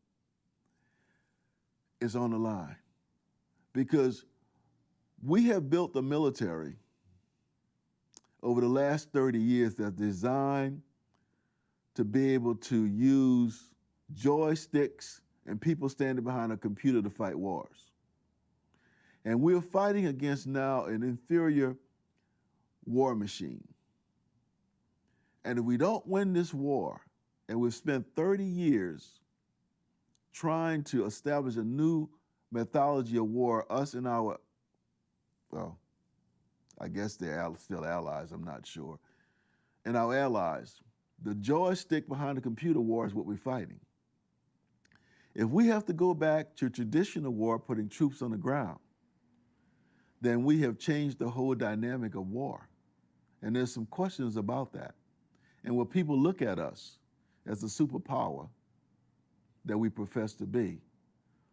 is on the line, because we have built the military over the last 30 years that's designed to be able to use joysticks and people standing behind a computer to fight wars. And we're fighting against now an inferior war machine. And if we don't win this war, and we've spent 30 years trying to establish a new methodology of war, us and our, well, I guess they're still allies, I'm not sure, and our allies, the joystick behind the computer war is what we're fighting. If we have to go back to traditional war, putting troops on the ground, then we have changed the whole dynamic of war. And there's some questions about that. And will people look at us as the superpower that we profess to be?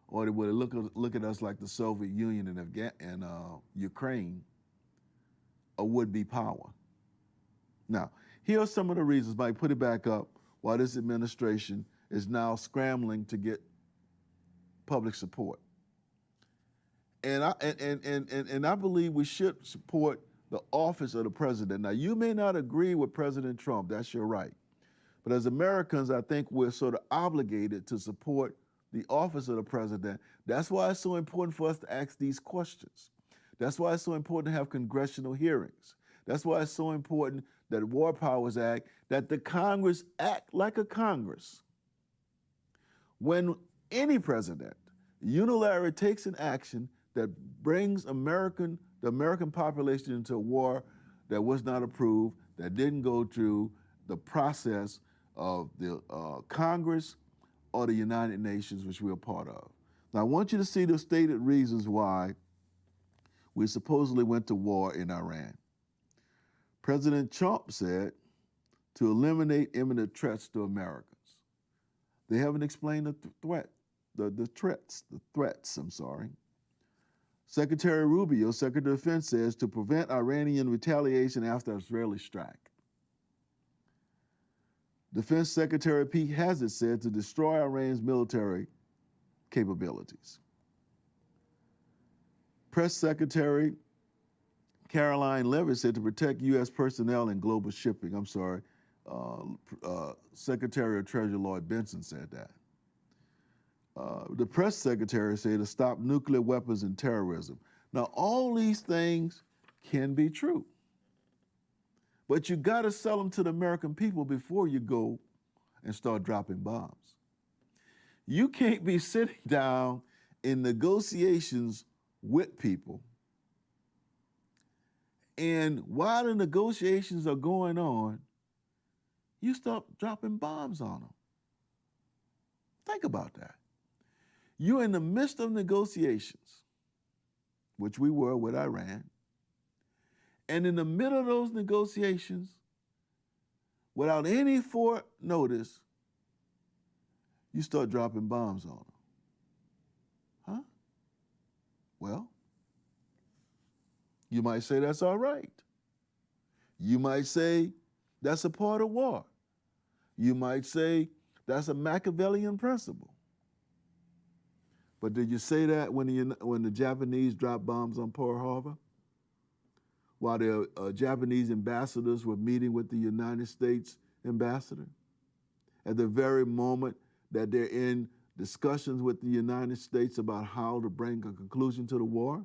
Or will they look at us like the Soviet Union and Ukraine, a would-be power? Now, here are some of the reasons, Mike, put it back up, why this administration is now scrambling to get public support. And I believe we should support the office of the president. Now, you may not agree with President Trump, that's your right. But as Americans, I think we're sort of obligated to support the office of the president. That's why it's so important for us to ask these questions. That's why it's so important to have congressional hearings. That's why it's so important that the War Powers Act, that the Congress act like a Congress. When any president unilaterally takes an action that brings the American population into a war that was not approved, that didn't go through the process of the Congress or the United Nations, which we're a part of. Now, I want you to see the stated reasons why we supposedly went to war in Iran. President Trump said to eliminate imminent threats to Americans. They haven't explained the threats. Secretary Rubio, Secretary of Defense, says to prevent Iranian retaliation after Israeli strike. Defense Secretary Pete Hazard said to destroy Iran's military capabilities. Press Secretary Caroline Levitt said to protect U.S. personnel in global shipping. Secretary of Treasury Lloyd Benson said that. The press secretary said to stop nuclear weapons and terrorism. Now, all these things can be true, but you got to sell them to the American people before you go and start dropping bombs. You can't be sitting down in negotiations with people, and while the negotiations are going on, you start dropping bombs on them. Think about that. You're in the midst of negotiations, which we were with Iran, and in the middle of those negotiations, without any foreknotice, you start dropping bombs on them. Huh? Well, you might say that's all right. You might say that's a part of war. You might say that's a Machiavellian principle. But did you say that when the Japanese dropped bombs on Pearl Harbor? While the Japanese ambassadors were meeting with the United States ambassador? At the very moment that they're in discussions with the United States about how to bring a conclusion to the war,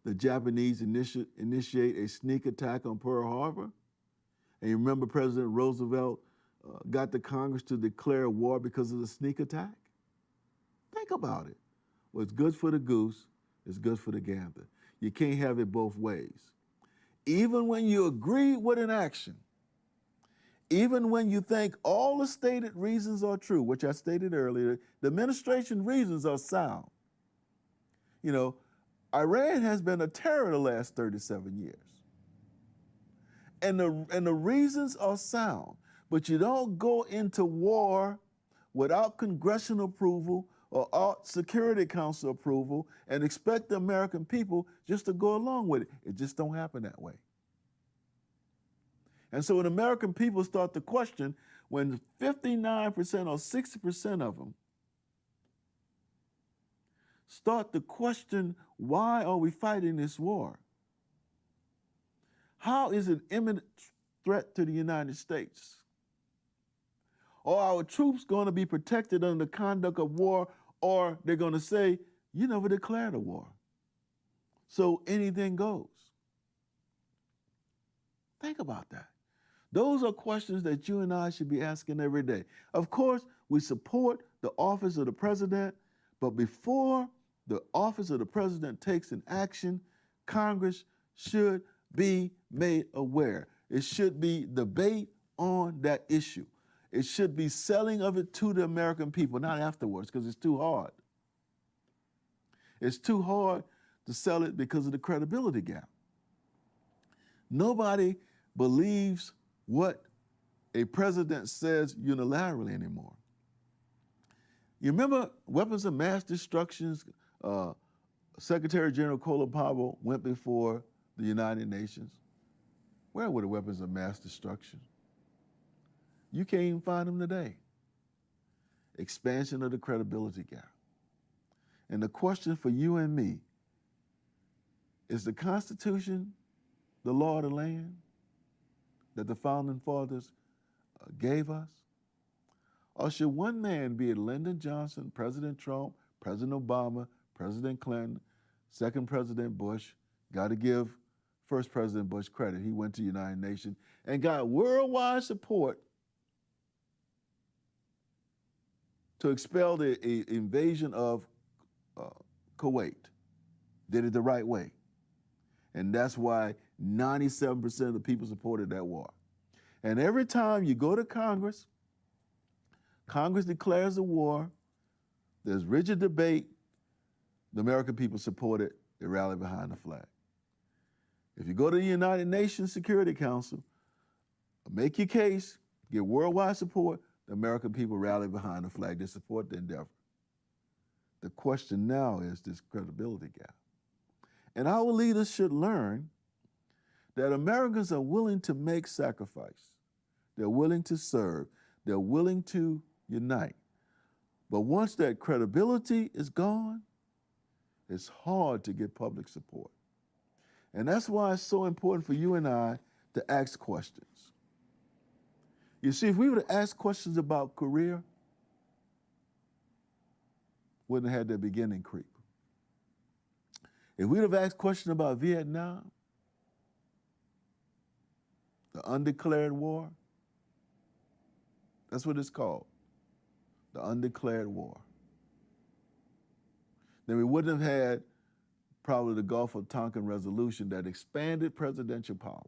the Japanese initiate a sneak attack on Pearl Harbor. And you remember President Roosevelt got the Congress to declare war because of the sneak attack? Think about it. What's good for the goose is good for the gander. You can't have it both ways. Even when you agree with an action, even when you think all the stated reasons are true, which I stated earlier, the administration reasons are sound. You know, Iran has been a terror the last 37 years. And the reasons are sound, but you don't go into war without congressional approval or Security Council approval and expect the American people just to go along with it. It just don't happen that way. And so when American people start to question, when 59% or 60% of them start to question, why are we fighting this war? How is it imminent threat to the United States? Are our troops going to be protected under the conduct of war, or they're going to say, you never declared a war, so anything goes? Think about that. Those are questions that you and I should be asking every day. Of course, we support the office of the president, but before the office of the president takes an action, Congress should be made aware. It should be debate on that issue. It should be selling of it to the American people, not afterwards, because it's too hard. It's too hard to sell it because of the credibility gap. Nobody believes what a president says unilaterally anymore. You remember weapons of mass destruction? Secretary General Colin Powell went before the United Nations. Where were the weapons of mass destruction? You can't even find them today. Expansion of the credibility gap. And the question for you and me, is the Constitution the law of the land that the founding fathers gave us? Or should one man, be it Lyndon Johnson, President Trump, President Obama, President Clinton, second President Bush, got to give first President Bush credit. He went to the United Nations and got worldwide support to expel the invasion of Kuwait. Did it the right way. And that's why 97% of the people supported that war. And every time you go to Congress, Congress declares a war, there's rigid debate, the American people support it, they rally behind the flag. If you go to the United Nations Security Council, make your case, get worldwide support, the American people rally behind the flag, they support the endeavor. The question now is this credibility gap. And our leaders should learn that Americans are willing to make sacrifice. They're willing to serve. They're willing to unite. But once that credibility is gone, it's hard to get public support. And that's why it's so important for you and I to ask questions. You see, if we were to ask questions about Korea, wouldn't have had that beginning creep. If we'd have asked questions about Vietnam, the undeclared war, that's what it's called, the undeclared war. Then we wouldn't have had probably the Gulf of Tonkin Resolution that expanded presidential power.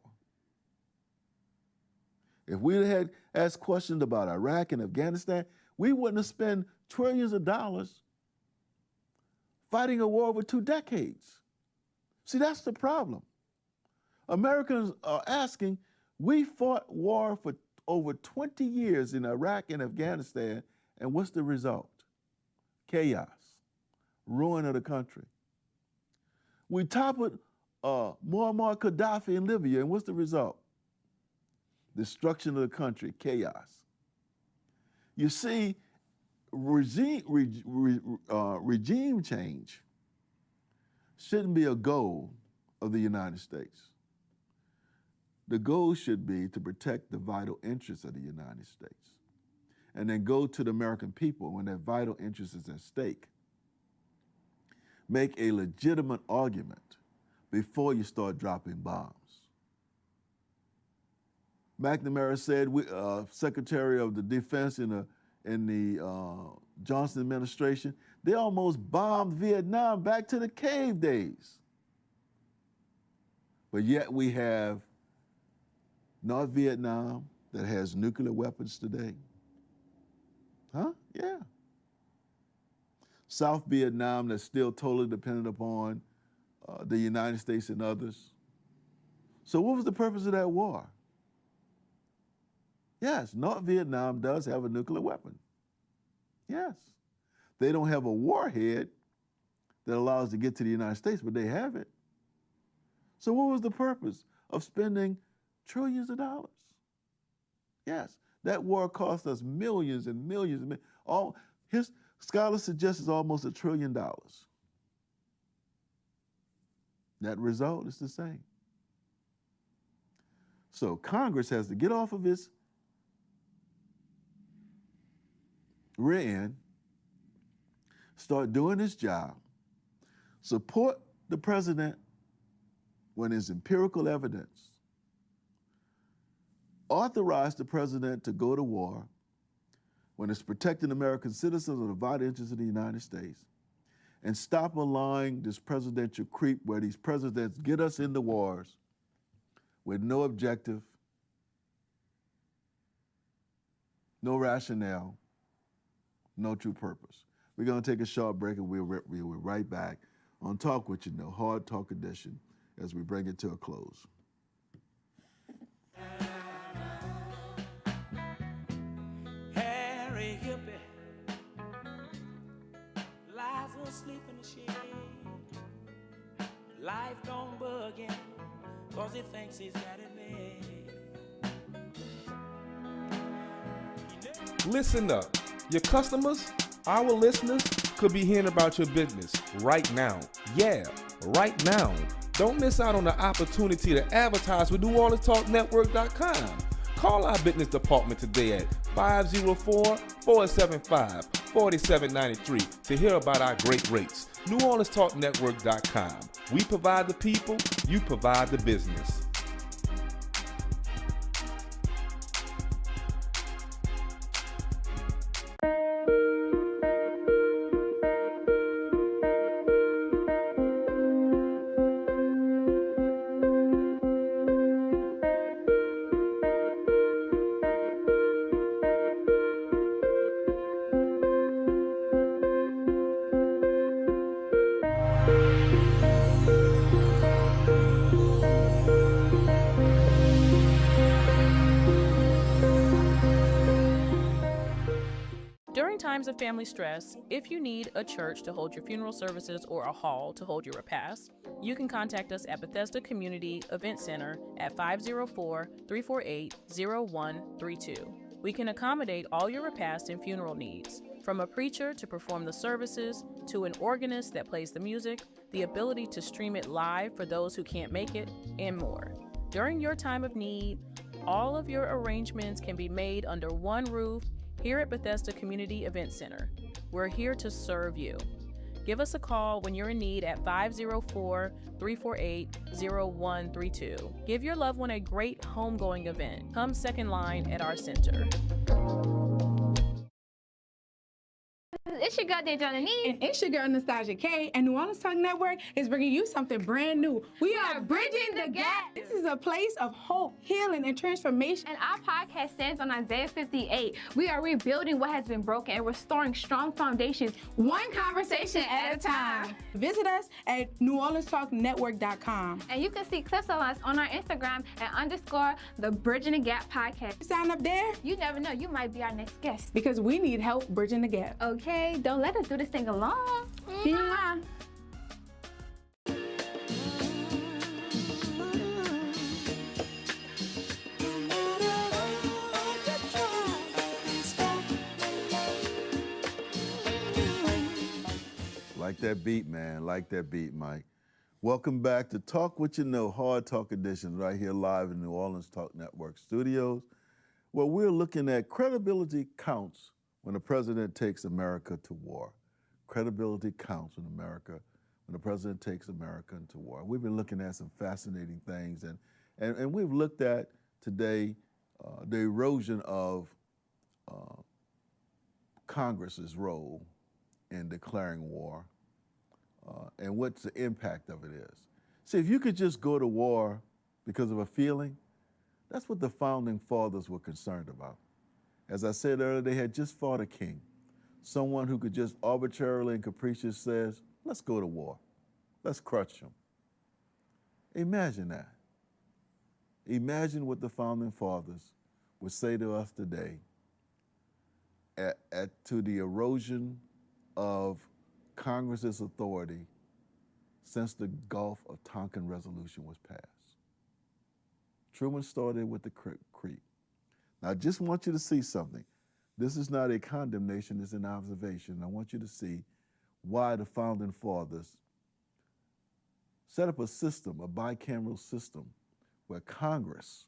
If we had asked questions about Iraq and Afghanistan, we wouldn't have spent trillions of dollars fighting a war over 2 decades. See, that's the problem. Americans are asking, we fought war for over 20 years in Iraq and Afghanistan, and what's the result? Chaos, ruin of the country. We toppled Muammar Gaddafi in Libya, and what's the result? Destruction of the country, chaos. You see, regime change shouldn't be a goal of the United States. The goal should be to protect the vital interests of the United States and then go to the American people when their vital interest is at stake. Make a legitimate argument before you start dropping bombs. McNamara said, Secretary of the Defense in the Johnson administration, they almost bombed Vietnam back to the cave days. But yet we have North Vietnam that has nuclear weapons today. Huh? Yeah. South Vietnam that's still totally dependent upon the United States and others. So what was the purpose of that war? Yes, North Vietnam does have a nuclear weapon. Yes. They don't have a warhead that allows to get to the United States, but they have it. So what was the purpose of spending trillions of dollars? Yes, that war cost us millions and millions and millions. His scholars suggest it's almost $1 trillion. That result is the same. So Congress has to get off of its rear end, start doing its job, support the president when there's empirical evidence, authorize the president to go to war when it's protecting American citizens or the vital interests of the United States, and stop allowing this presidential creep where these presidents get us into wars with no objective, no rationale, no true purpose. We're going to take a short break and we'll be right back on Talk What You Know, Hard Talk Edition, as we bring it to a close. Harry Hippie lies asleep in the shade. Life don't bug him, cause he thinks he's got it made. Listen up. Your customers, our listeners, could be hearing about your business right now. Yeah, right now. Don't miss out on the opportunity to advertise with NewOrleansTalkNetwork.com. Call our business department today at 504-475-4793 to hear about our great rates. NewOrleansTalkNetwork.com. We provide the people, you provide the business. During times of family stress, if you need a church to hold your funeral services or a hall to hold your repast, you can contact us at Bethesda Community Event Center at 504-348-0132. We can accommodate all your repast and funeral needs, from a preacher to perform the services, to an organist that plays the music, the ability to stream it live for those who can't make it, and more. During your time of need, all of your arrangements can be made under one roof here at Bethesda Community Event Center. We're here to serve you. Give us a call when you're in need at 504-348-0132. Give your loved one a great homegoing event. Come second line at our center. It's your girl, Dejana Nee. And it's your girl, Nostalgia K. And New Orleans Talk Network is bringing you something brand new. We are Bridging the Gap. This is a place of hope, healing, and transformation. And our podcast stands on Isaiah 58. We are rebuilding what has been broken and restoring strong foundations, one conversation at a time. Visit us at NewOrleansTalkNetwork.com. And you can see clips of us on our Instagram at _the Bridging the Gap podcast. Sign up there. You never know, you might be our next guest. Because we need help bridging the gap. Okay, don't let us do this thing alone. Mwah. Like that beat, man. Like that beat, Mike. Welcome back to Talk What You Know, Hard Talk Edition, right here live in New Orleans Talk Network studios, where we're looking at credibility counts when the president takes America to war. Credibility counts when the president takes America into war. We've been looking at some fascinating things, and we've looked at today the erosion of Congress's role in declaring war and what the impact of it is. See, if you could just go to war because of a feeling, that's what the founding fathers were concerned about. As I said earlier, they had just fought a king, someone who could just arbitrarily and capricious says, let's go to war. Let's crush him. Imagine that. Imagine what the founding fathers would say to us today to the erosion of Congress's authority since the Gulf of Tonkin Resolution was passed. Truman started with the creep. Now, I just want you to see something. This is not a condemnation, it's an observation. I want you to see why the founding fathers set up a system, a bicameral system, where Congress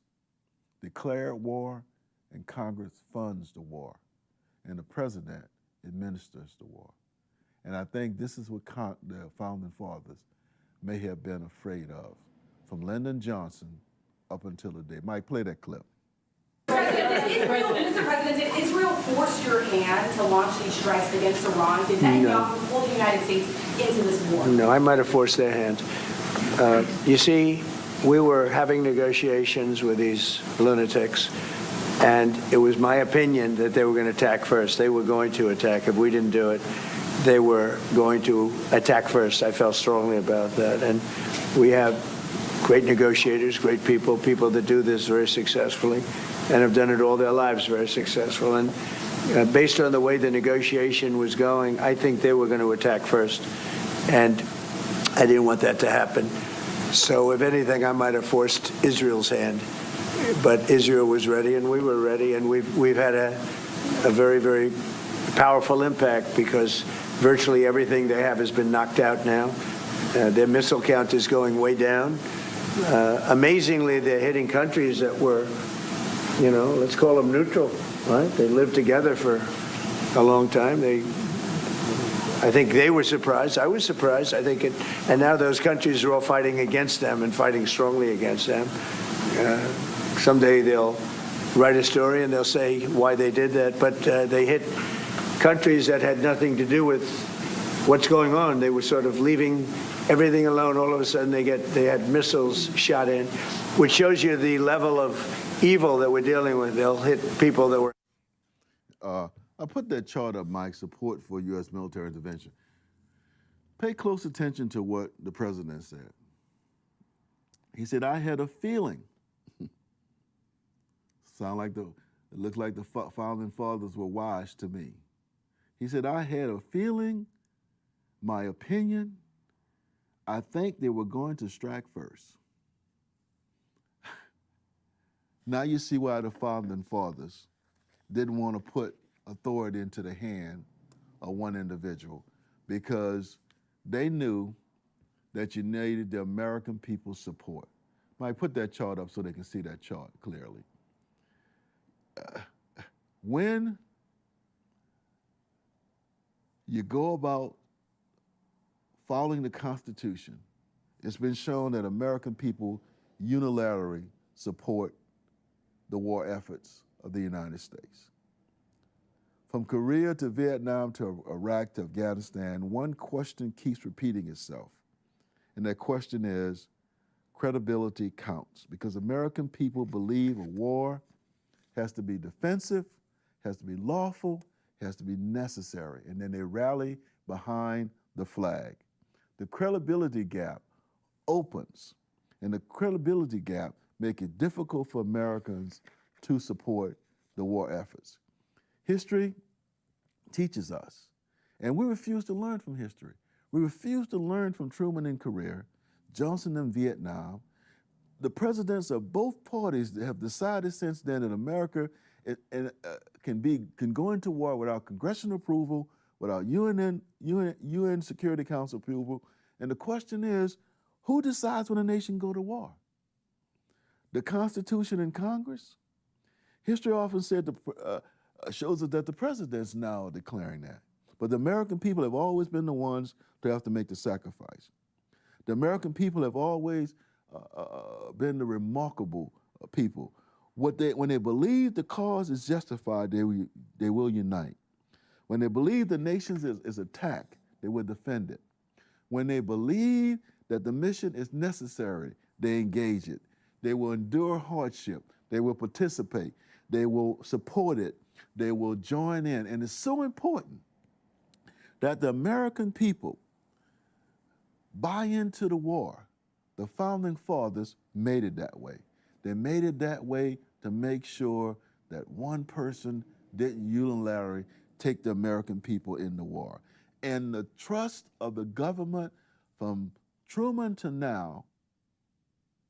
declared war and Congress funds the war, and the president administers the war. And I think this is what the founding fathers may have been afraid of, from Lyndon Johnson up until today. Mike, play that clip. Mr. President, did Israel force your hand to launch these strikes against Iran? Did Netanyahu pull the United States into this war? No, I might have forced their hand. You see, we were having negotiations with these lunatics, and it was my opinion that they were going to attack first. They were going to attack if we didn't do it. they were going to attack first. I felt strongly about that. And we have great negotiators, great people, people that do this very successfully and have done it all their lives very successful. And based on the way the negotiation was going, I think they were going to attack first. And I didn't want that to happen. So if anything, I might have forced Israel's hand. But Israel was ready and we were ready, and we've had a very, very powerful impact because virtually everything they have has been knocked out now. Their missile count is going way down. Amazingly, they're hitting countries that were, let's call them neutral, right? They lived together for a long time. I think they were surprised. I was surprised. And now those countries are all fighting against them and fighting strongly against them. Someday they'll write a story and they'll say why they did that, but they hit countries that had nothing to do with what's going on. They were sort of leaving everything alone. All of a sudden they had missiles shot in, which shows you the level of evil that we're dealing with. They'll hit people that were... I put that chart up, Mike, support for U.S. military intervention. Pay close attention to what the president said. He said, I had a feeling. It looked like the founding fathers were wise to me. He said, I had a feeling, my opinion, I think they were going to strike first. Now you see why the founding fathers didn't want to put authority into the hand of one individual, because they knew that you needed the American people's support. Mike, put that chart up so they can see that chart clearly. When you go about following the Constitution, it's been shown that American people unilaterally support the war efforts of the United States. From Korea to Vietnam to Iraq to Afghanistan, one question keeps repeating itself. And that question is, credibility counts, because American people believe a war has to be defensive, has to be lawful, has to be necessary, and then they rally behind the flag. The credibility gap opens, and the credibility gap makes it difficult for Americans to support the war efforts. History teaches us, and we refuse to learn from history. We refuse to learn from Truman in Korea, Johnson in Vietnam. The presidents of both parties have decided since then that America can go into war without congressional approval, without UN Security Council approval. And the question is, who decides when a nation go to war? The Constitution and Congress? History often shows us that the presidents now are declaring that. But the American people have always been the ones to have to make the sacrifice. The American people have always been the remarkable people. When they believe the cause is justified, they will unite. When they believe the nation is attacked, they will defend it. When they believe that the mission is necessary, they engage it. They will endure hardship. They will participate. They will support it. They will join in. And it's so important that the American people buy into the war. The founding fathers made it that way. They made it that way to make sure that one person didn't unilaterally take the American people in the war. And the trust of the government from Truman to now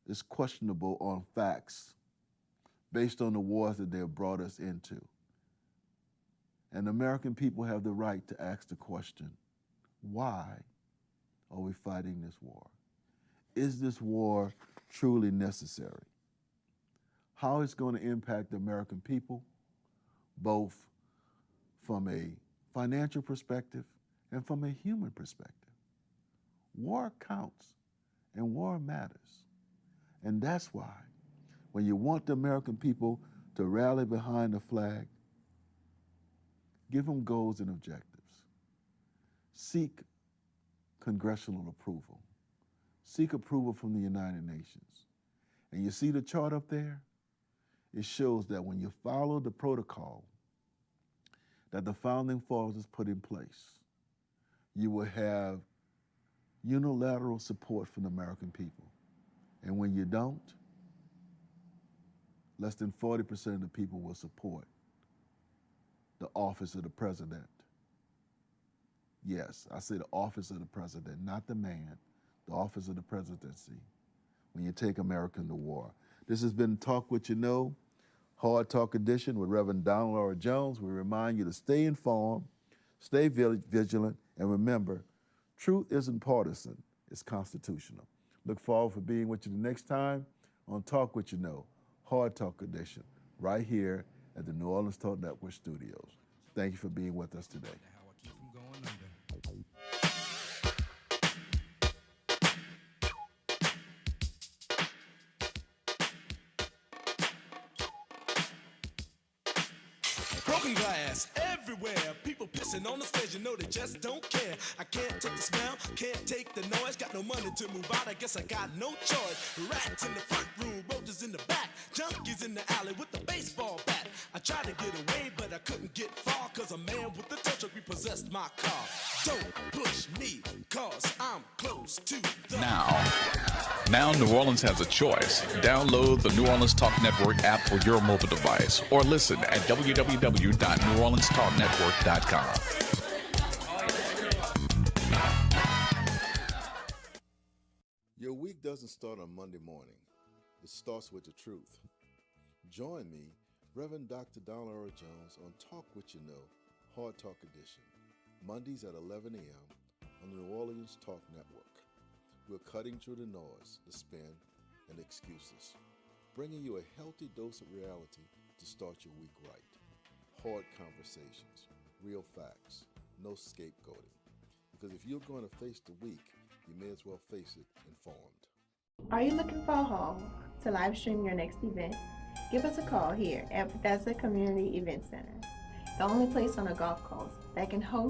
is questionable on facts based on the wars that they have brought us into. And the American people have the right to ask the question, why are we fighting this war? Is this war truly necessary? How it's going to impact the American people, both from a financial perspective and from a human perspective. War counts and war matters. And that's why when you want the American people to rally behind the flag, give them goals and objectives. Seek congressional approval. Seek approval from the United Nations. And you see the chart up there? It shows that when you follow the protocol that the founding fathers put in place, you will have unilateral support from the American people. And when you don't, less than 40% of the people will support the office of the president. Yes, I say the office of the president, not the man, the office of the presidency, when you take America to war. This has been Talk What You Know, Hard Talk Edition with Reverend Donald R. Jones. We remind you to stay informed, stay vigilant, and remember, truth isn't partisan, it's constitutional. Look forward for being with you the next time on Talk What You Know, Hard Talk Edition, right here at the New Orleans Talk Network studios. Thank you for being with us today. Broken glass everywhere. People pissing on the stage, you know they just don't care. I can't take the smell, can't take the noise. Got no money to move out, I guess I got no choice. Rats in the front room, roaches in the back, junkies in the alley with the baseball bat. I tried to get away, but I couldn't get far, cause a man with a tow truck repossessed my car. Don't push me, cause I'm close to the... Now New Orleans has a choice. Download the New Orleans Talk Network app for your mobile device or listen at www.neworleanstalknetwork.com. Your week doesn't start on Monday morning. It starts with the truth. Join me, Reverend Dr. Donald R. Jones, on Talk What You Know, Hard Talk Edition, Mondays at 11 a.m. on the New Orleans Talk Network. We're cutting through the noise, the spin, and excuses, bringing you a healthy dose of reality to start your week right. Hard conversations, real facts, no scapegoating. Because if you're going to face the week, you may as well face it informed. Are you looking for a home to live stream your next event? Give us a call here at Bethesda Community Event Center, the only place on the Gulf Coast that can host